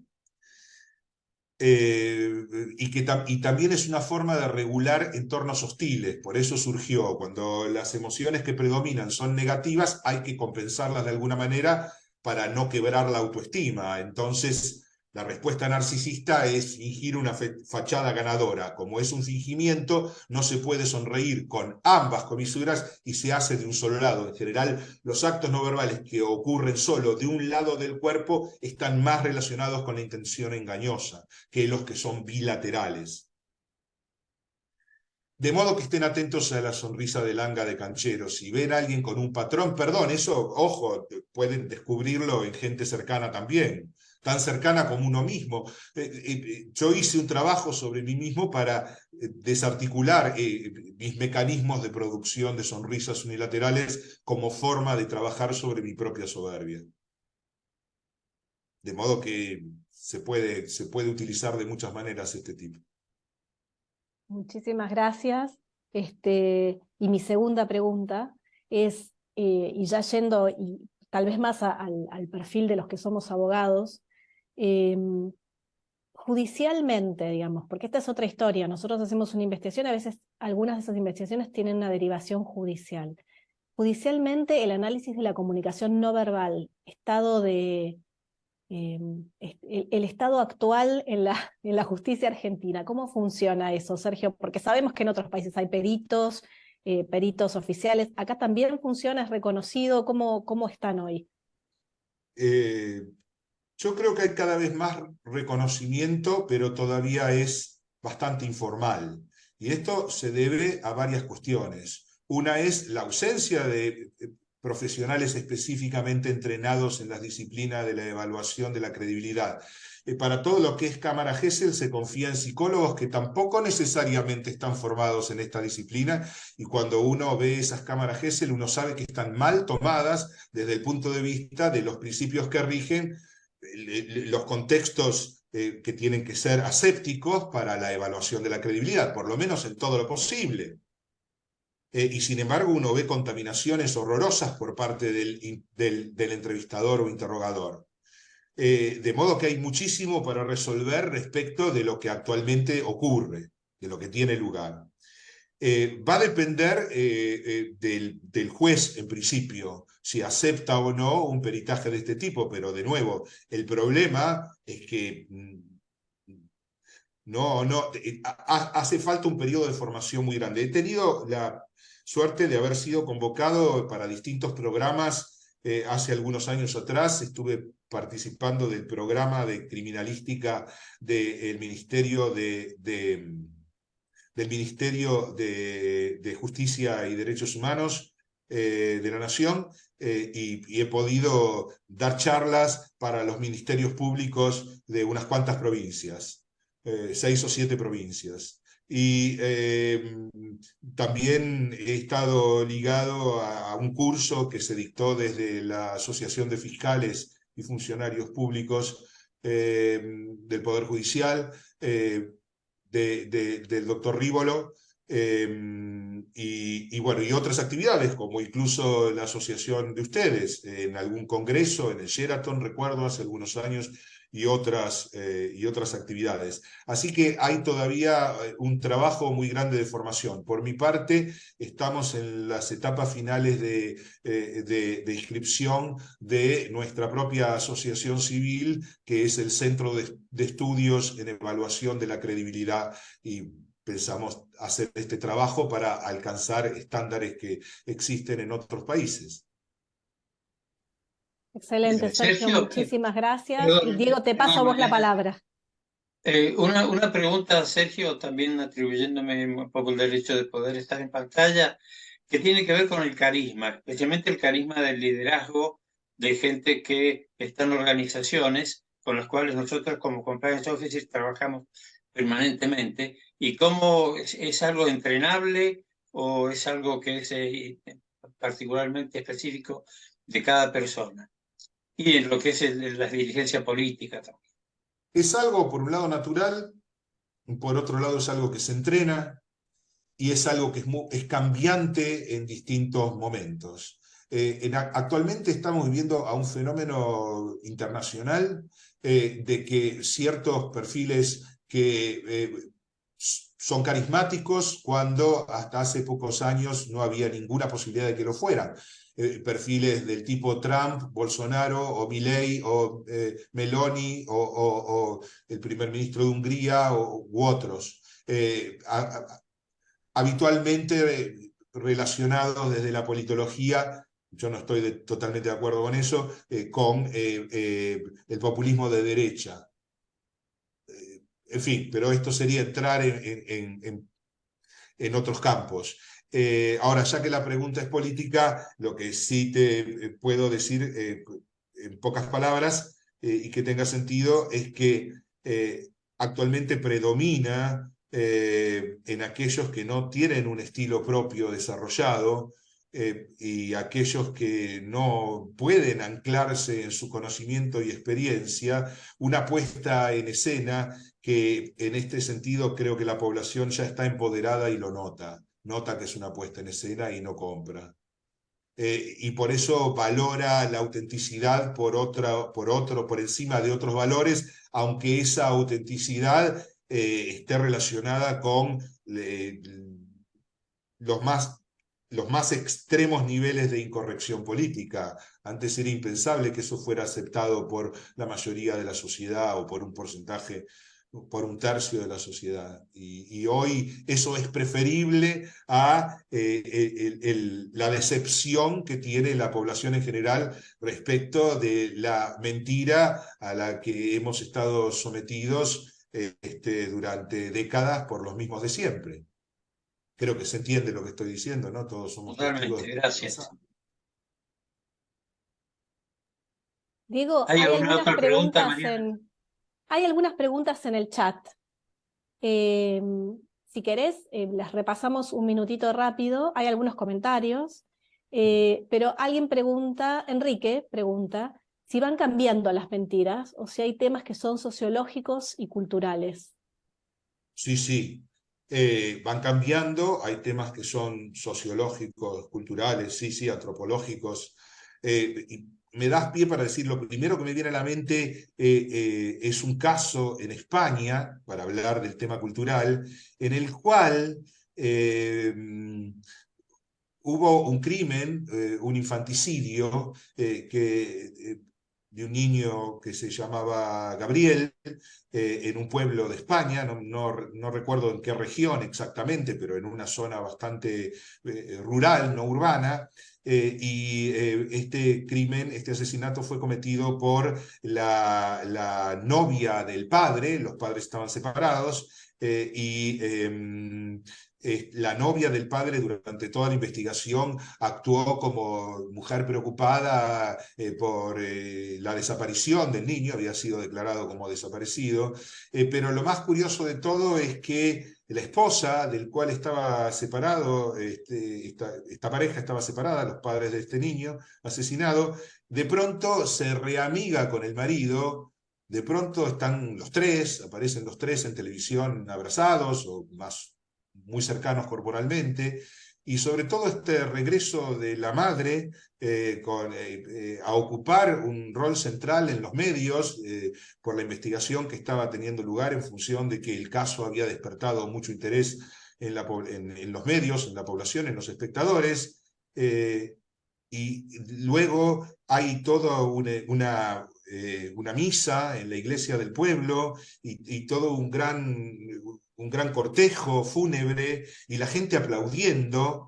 Y también es una forma de regular entornos hostiles. Por eso surgió, cuando las emociones que predominan son negativas, hay que compensarlas de alguna manera para no quebrar la autoestima. Entonces, la respuesta narcisista es fingir una fachada ganadora. Como es un fingimiento, no se puede sonreír con ambas comisuras y se hace de un solo lado. En general, los actos no verbales que ocurren solo de un lado del cuerpo están más relacionados con la intención engañosa que los que son bilaterales. De modo que estén atentos a la sonrisa de langa de canchero. Si ven a alguien con un patrón, perdón, eso, ojo, pueden descubrirlo en gente cercana también, tan cercana como uno mismo. Yo hice un trabajo sobre mí mismo para desarticular mis mecanismos de producción de sonrisas unilaterales como forma de trabajar sobre mi propia soberbia. De modo que se puede utilizar de muchas maneras este tipo. Muchísimas gracias. Y mi segunda pregunta es, y ya yendo y tal vez más al perfil de los que somos abogados, judicialmente, digamos, porque esta es otra historia, nosotros hacemos una investigación, a veces algunas de esas investigaciones tienen una derivación judicial. Judicialmente, el análisis de la comunicación no verbal, estado de el estado actual en la justicia argentina. ¿Cómo funciona eso, Sergio? Porque sabemos que en otros países hay peritos, peritos oficiales. ¿Acá también funciona? ¿Es reconocido? ¿Cómo están hoy? Yo creo que hay cada vez más reconocimiento, pero todavía es bastante informal. Y esto se debe a varias cuestiones. Una es la ausencia de profesionales específicamente entrenados en las disciplinas de la evaluación de la credibilidad. Para todo lo que es Cámara Gesell se confía en psicólogos que tampoco necesariamente están formados en esta disciplina, y cuando uno ve esas cámaras Gesell uno sabe que están mal tomadas desde el punto de vista de los principios que rigen los contextos que tienen que ser asépticos para la evaluación de la credibilidad, por lo menos en todo lo posible. Y sin embargo uno ve contaminaciones horrorosas por parte del entrevistador o interrogador. De modo que hay muchísimo para resolver respecto de lo que actualmente ocurre, de lo que tiene lugar. Va a depender del juez, en principio, si acepta o no un peritaje de este tipo, pero de nuevo, el problema es que hace falta un periodo de formación muy grande. He tenido la suerte de haber sido convocado para distintos programas hace algunos años atrás. Estuve participando del programa de criminalística del Ministerio del Ministerio de Justicia y Derechos Humanos de la Nación, y he podido dar charlas para los ministerios públicos de unas cuantas provincias, 6 o 7 provincias. Y también he estado ligado a un curso que se dictó desde la Asociación de Fiscales y Funcionarios Públicos del Poder Judicial, del doctor Rívolo, Bueno, y otras actividades, como incluso la asociación de ustedes, en algún congreso, en el Sheraton, recuerdo, hace algunos años, y otras actividades. Así que hay todavía un trabajo muy grande de formación. Por mi parte, estamos en las etapas finales de inscripción de nuestra propia asociación civil, que es el Centro de Estudios en Evaluación de la Credibilidad, y pensamos hacer este trabajo para alcanzar estándares que existen en otros países. Excelente, Sergio, Sergio, muchísimas gracias. Y perdón, Diego, te paso a vos la palabra. una pregunta, Sergio, también atribuyéndome un poco el derecho de poder estar en pantalla, que tiene que ver con el carisma, especialmente el carisma del liderazgo de gente que está en organizaciones con las cuales nosotros como compliance officers trabajamos permanentemente, y cómo es algo entrenable o es algo que es particularmente específico de cada persona, y en lo que es la dirigencia política también. Es algo, por un lado, natural, por otro lado, es algo que se entrena, y es algo que es cambiante en distintos momentos. Actualmente estamos viviendo a un fenómeno internacional de que ciertos perfiles que son carismáticos cuando hasta hace pocos años no había ninguna posibilidad de que lo fueran. Perfiles del tipo Trump, Bolsonaro, o Milei, o Meloni, o el primer ministro de Hungría, u otros. Habitualmente relacionados desde la politología, yo no estoy totalmente de acuerdo con eso, con el populismo de derecha. En fin, pero esto sería entrar en otros campos. Ahora, ya que la pregunta es política, lo que sí te puedo decir en pocas palabras y que tenga sentido es que actualmente predomina en aquellos que no tienen un estilo propio desarrollado y aquellos que no pueden anclarse en su conocimiento y experiencia, una puesta en escena que en este sentido creo que la población ya está empoderada y lo nota que es una puesta en escena y no compra. Y por eso valora la autenticidad por encima de otros valores, aunque esa autenticidad esté relacionada con los más extremos niveles de incorrección política. Antes era impensable que eso fuera aceptado por la mayoría de la sociedad o por un porcentaje, por un tercio de la sociedad. Y hoy eso es preferible a la decepción que tiene la población en general respecto de la mentira a la que hemos estado sometidos durante décadas por los mismos de siempre. Creo que se entiende lo que estoy diciendo, ¿no? Todos somos testigos Totalmente, de gracias. Diego, ¿Hay alguna otra pregunta, Mariana? hay algunas preguntas en el chat. Si querés, las repasamos un minutito rápido. Hay algunos comentarios, pero alguien pregunta, Enrique pregunta, si van cambiando las mentiras o si hay temas que son sociológicos y culturales. Sí, sí. Van cambiando, hay temas que son sociológicos, culturales, sí, sí, antropológicos. Y me das pie para decir, lo primero que me viene a la mente es un caso en España, para hablar del tema cultural, en el cual hubo un crimen, un infanticidio, de un niño que se llamaba Gabriel, en un pueblo de España, no recuerdo en qué región exactamente, pero en una zona bastante rural, no urbana. Este crimen, este asesinato fue cometido por la novia del padre. Los padres estaban separados, la novia del padre durante toda la investigación actuó como mujer preocupada por la desaparición del niño, había sido declarado como desaparecido, pero lo más curioso de todo es que la esposa del cual estaba separado, esta pareja estaba separada, los padres de este niño asesinado, de pronto se reamiga con el marido. De pronto están los tres, aparecen los tres en televisión abrazados, o más muy cercanos corporalmente, y sobre todo este regreso de la madre a ocupar un rol central en los medios por la investigación que estaba teniendo lugar en función de que el caso había despertado mucho interés en los medios, en la población, en los espectadores. Y luego hay toda una misa en la iglesia del pueblo y todo un gran cortejo fúnebre y la gente aplaudiendo.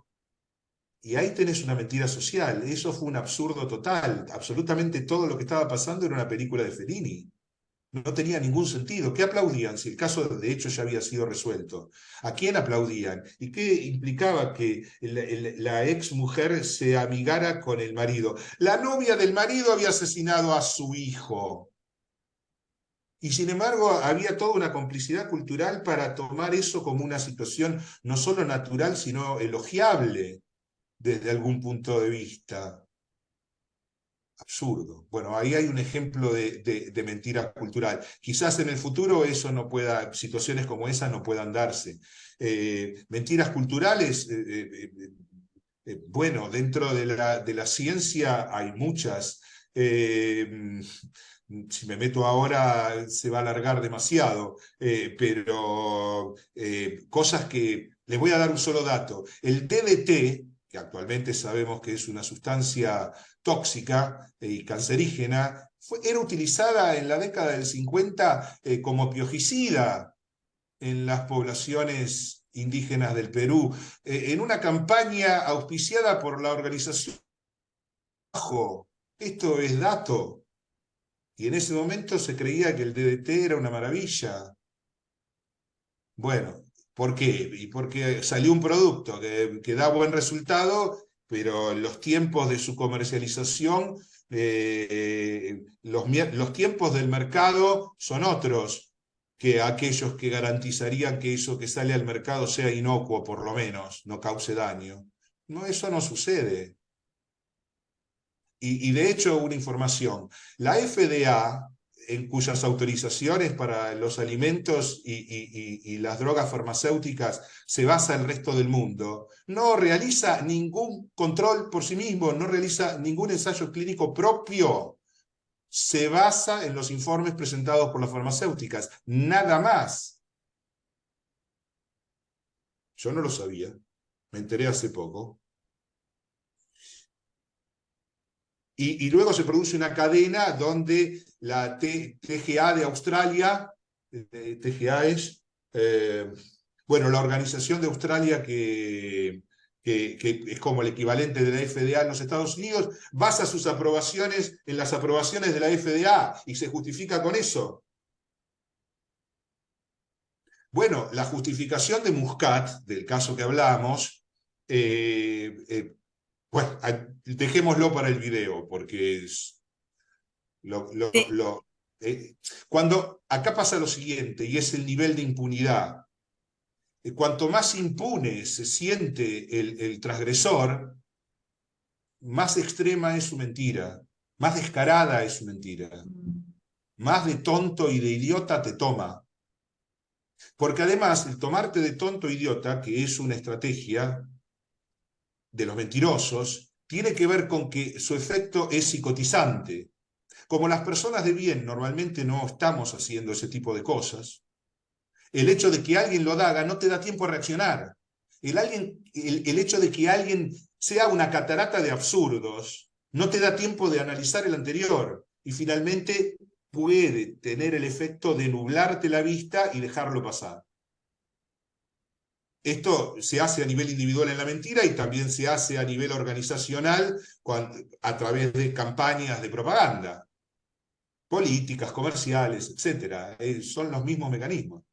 Y ahí tenés una mentira social. Eso fue un absurdo total. Absolutamente todo lo que estaba pasando era una película de Fellini. No tenía ningún sentido. ¿Qué aplaudían si el caso de hecho ya había sido resuelto? ¿A quién aplaudían? ¿Y qué implicaba que la ex mujer se amigara con el marido? La novia del marido había asesinado a su hijo. Y sin embargo había toda una complicidad cultural para tomar eso como una situación no solo natural, sino elogiable desde algún punto de vista. Absurdo. Bueno, ahí hay un ejemplo de mentira cultural. Quizás en el futuro eso no pueda, situaciones como esas no puedan darse. Mentiras culturales, bueno, dentro de la ciencia hay muchas. Si me meto ahora se va a alargar demasiado, pero cosas que... Les voy a dar un solo dato. El DDT, que actualmente sabemos que es una sustancia tóxica y cancerígena, era utilizada en la década del 50 como piojicida en las poblaciones indígenas del Perú, en una campaña auspiciada por la organización Bajo. Esto es dato. Y en ese momento se creía que el DDT era una maravilla. Bueno, ¿por qué? Y porque salió un producto que da buen resultado, pero los tiempos de su comercialización, los tiempos del mercado son otros que aquellos que garantizarían que eso que sale al mercado sea inocuo, por lo menos, no cause daño. No, eso no sucede. Y de hecho, una información, la FDA, en cuyas autorizaciones para los alimentos y las drogas farmacéuticas se basa el resto del mundo, no realiza ningún control por sí mismo, no realiza ningún ensayo clínico propio. Se basa en los informes presentados por las farmacéuticas, nada más. Yo no lo sabía, me enteré hace poco. Y luego se produce una cadena donde la TGA de Australia, TGA es, bueno, la organización de Australia que es como el equivalente de la FDA en los Estados Unidos, basa sus aprobaciones en las aprobaciones de la FDA y se justifica con eso. Bueno, la justificación de Muscat, del caso que hablamos, bueno, dejémoslo para el video, porque es Sí, cuando acá pasa lo siguiente, y es el nivel de impunidad. Cuanto más impune se siente el transgresor, más extrema es su mentira, más descarada es su mentira, más de tonto y de idiota te toma. Porque además, el tomarte de tonto e idiota, que es una estrategia de los mentirosos, tiene que ver con que su efecto es psicotizante. Como las personas de bien normalmente no estamos haciendo ese tipo de cosas, el hecho de que alguien lo haga no te da tiempo a reaccionar. El hecho de que alguien sea una catarata de absurdos no te da tiempo de analizar el anterior y finalmente puede tener el efecto de nublarte la vista y dejarlo pasar. Esto se hace a nivel individual en la mentira y también se hace a nivel organizacional a través de campañas de propaganda, políticas, comerciales, etc. Son los mismos mecanismos.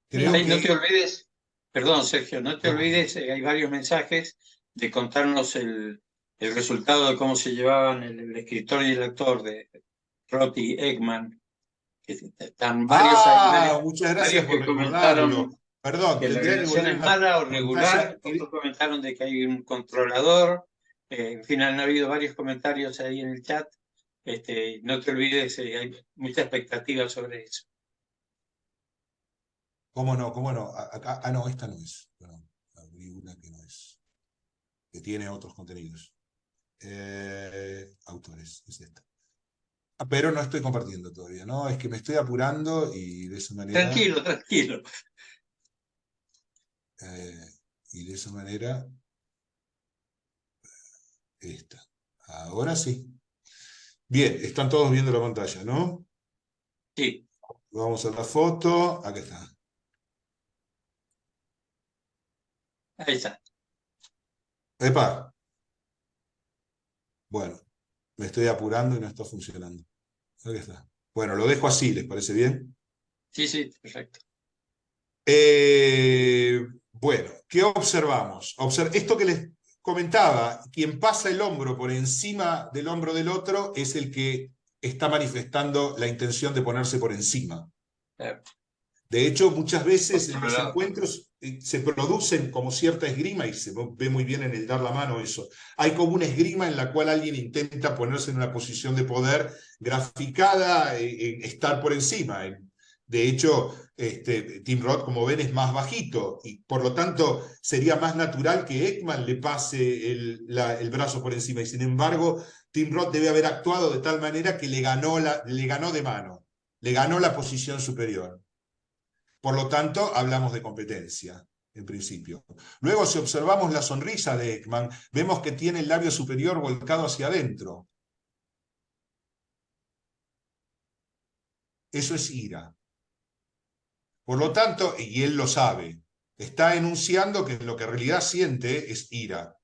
Creo bien. No te que... olvides, perdón Sergio, no te No, olvides, hay varios mensajes de contarnos el resultado de cómo se llevaban el escritor y el actor de Roti Eggman, que están muchas gracias varios por que recordarlo. comentaron Perdón, que la tendría que relación volver es a la mala o pantalla. regular, otros comentaron de que hay un controlador, en fin, han habido varios comentarios ahí en el chat, no te olvides, hay mucha expectativa sobre eso. ¿Cómo no? ¿Cómo no? No, esta no es. Bueno, abrí una que no es. Que tiene otros contenidos. Autores, es esta. Pero no estoy compartiendo todavía, ¿no? Es que me estoy apurando y de esa manera... Tranquilo, tranquilo. Y de esa manera... Esta. Ahora sí. Bien, están todos viendo la pantalla, ¿no? Sí, Vamos a la foto. Acá está. ahí está. ¡Epa! Bueno, me estoy apurando y no está funcionando. Acá está. Bueno, lo dejo así, ¿les parece bien? Sí, sí, perfecto. Bueno, ¿qué observamos? Esto que les comentaba, quien pasa el hombro por encima del hombro del otro es el que está manifestando la intención de ponerse por encima. Claro. De hecho, muchas veces en los Controlado. encuentros se producen como cierta esgrima, y se ve muy bien en el dar la mano eso. Hay como una esgrima en la cual alguien intenta ponerse en una posición de poder graficada, en estar por encima. De hecho, Tim Roth, como ven, es más bajito, y por lo tanto sería más natural que Ekman le pase el brazo por encima. Y sin embargo, Tim Roth debe haber actuado de tal manera que le ganó de mano, le ganó la posición superior. Por lo tanto, hablamos de competencia, en principio. Luego, si observamos la sonrisa de Ekman, vemos que tiene el labio superior volcado hacia adentro. Eso es ira. Por lo tanto, y él lo sabe, está enunciando que lo que en realidad siente es ira.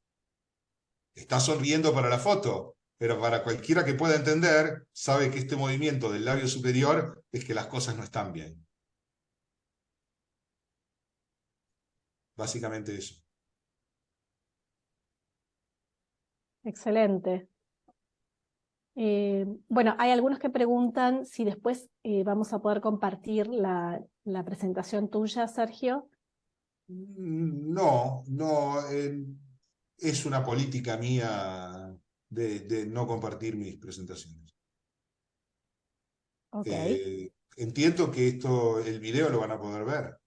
Está sonriendo para la foto, pero para cualquiera que pueda entender, sabe que este movimiento del labio superior es que las cosas no están bien. Básicamente eso. Excelente. Bueno, hay algunos que preguntan si después vamos a poder compartir la presentación tuya, Sergio. No, no, es una política mía de no compartir mis presentaciones. Ok. Entiendo que el video lo van a poder ver.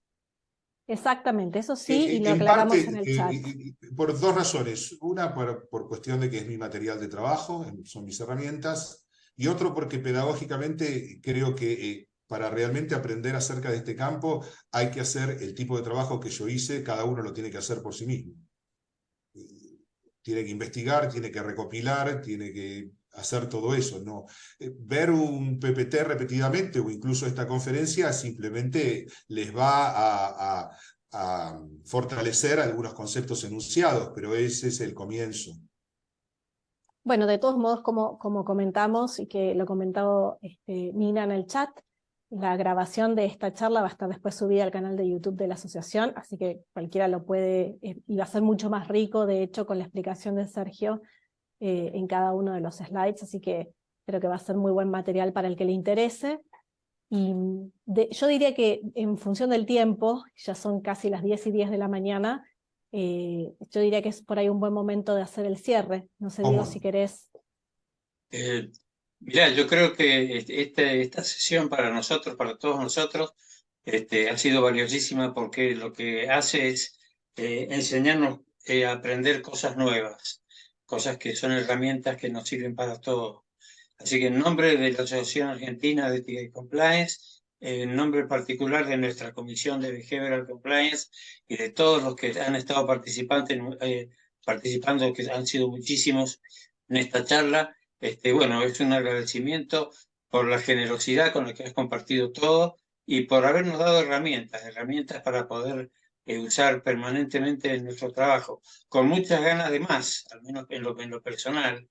Exactamente, eso sí, y lo En aclaramos en parte, el chat. por dos razones. Una, por cuestión de que es mi material de trabajo, son mis herramientas, y otro porque pedagógicamente creo que para realmente aprender acerca de este campo hay que hacer el tipo de trabajo que yo hice, cada uno lo tiene que hacer por sí mismo. Tiene que investigar, tiene que recopilar, tiene que hacer todo eso. ¿No? Ver un PPT repetidamente o incluso esta conferencia simplemente les va a fortalecer algunos conceptos enunciados, pero ese es el comienzo. Bueno, de todos modos, como comentamos y que lo comentaba Nina en el chat, la grabación de esta charla va a estar después subida al canal de YouTube de la asociación, así que cualquiera lo puede, y va a ser mucho más rico, de hecho, con la explicación de Sergio en cada uno de los slides, así que creo que va a ser muy buen material para el que le interese. Y yo diría que en función del tiempo, ya son casi las 10:10 de la mañana, yo diría que es por ahí un buen momento de hacer el cierre. No sé, Diego, si querés. Mirá, yo creo que esta sesión para nosotros, para todos nosotros, ha sido valiosísima porque lo que hace es enseñarnos a aprender cosas nuevas, cosas que son herramientas que nos sirven para todo. Así que en nombre de la Asociación Argentina de Ética y Compliance, en nombre particular de nuestra Comisión de Behavioral Compliance y de todos los que han estado participando, que han sido muchísimos en esta charla, bueno, es un agradecimiento por la generosidad con la que has compartido todo y por habernos dado herramientas para poder usar permanentemente en nuestro trabajo, con muchas ganas de más, al menos en lo personal,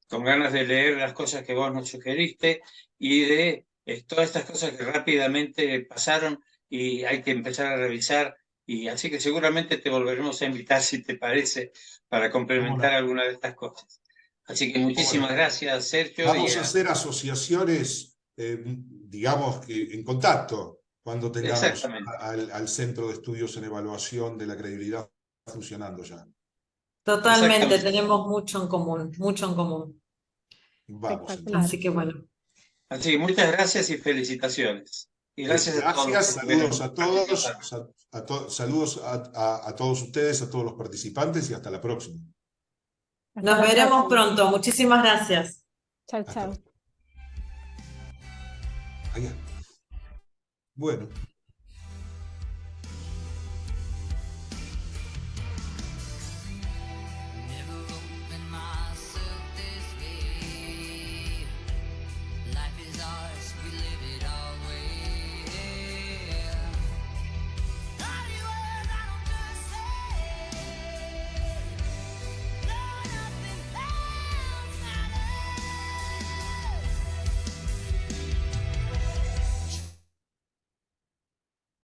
con ganas de leer las cosas que vos nos sugeriste y de todas estas cosas que rápidamente pasaron y hay que empezar a revisar. Y así que seguramente te volveremos a invitar, si te parece, para complementar alguna de estas cosas. Así que muchísimas gracias, Sergio. Vamos a hacer asociaciones, digamos, que en contacto cuando tengamos al Centro de Estudios en Evaluación de la Credibilidad funcionando ya. Totalmente, tenemos mucho en común, mucho en común. Vamos. Espectacular. Así que bueno. Así que muchas gracias y felicitaciones. Y gracias a todos. Gracias, saludos a todos, saludos a todos ustedes, a todos los participantes y hasta la próxima. Hasta Nos la veremos próxima. pronto. Muchísimas gracias. Chau, Hasta chau. Allá. Bueno.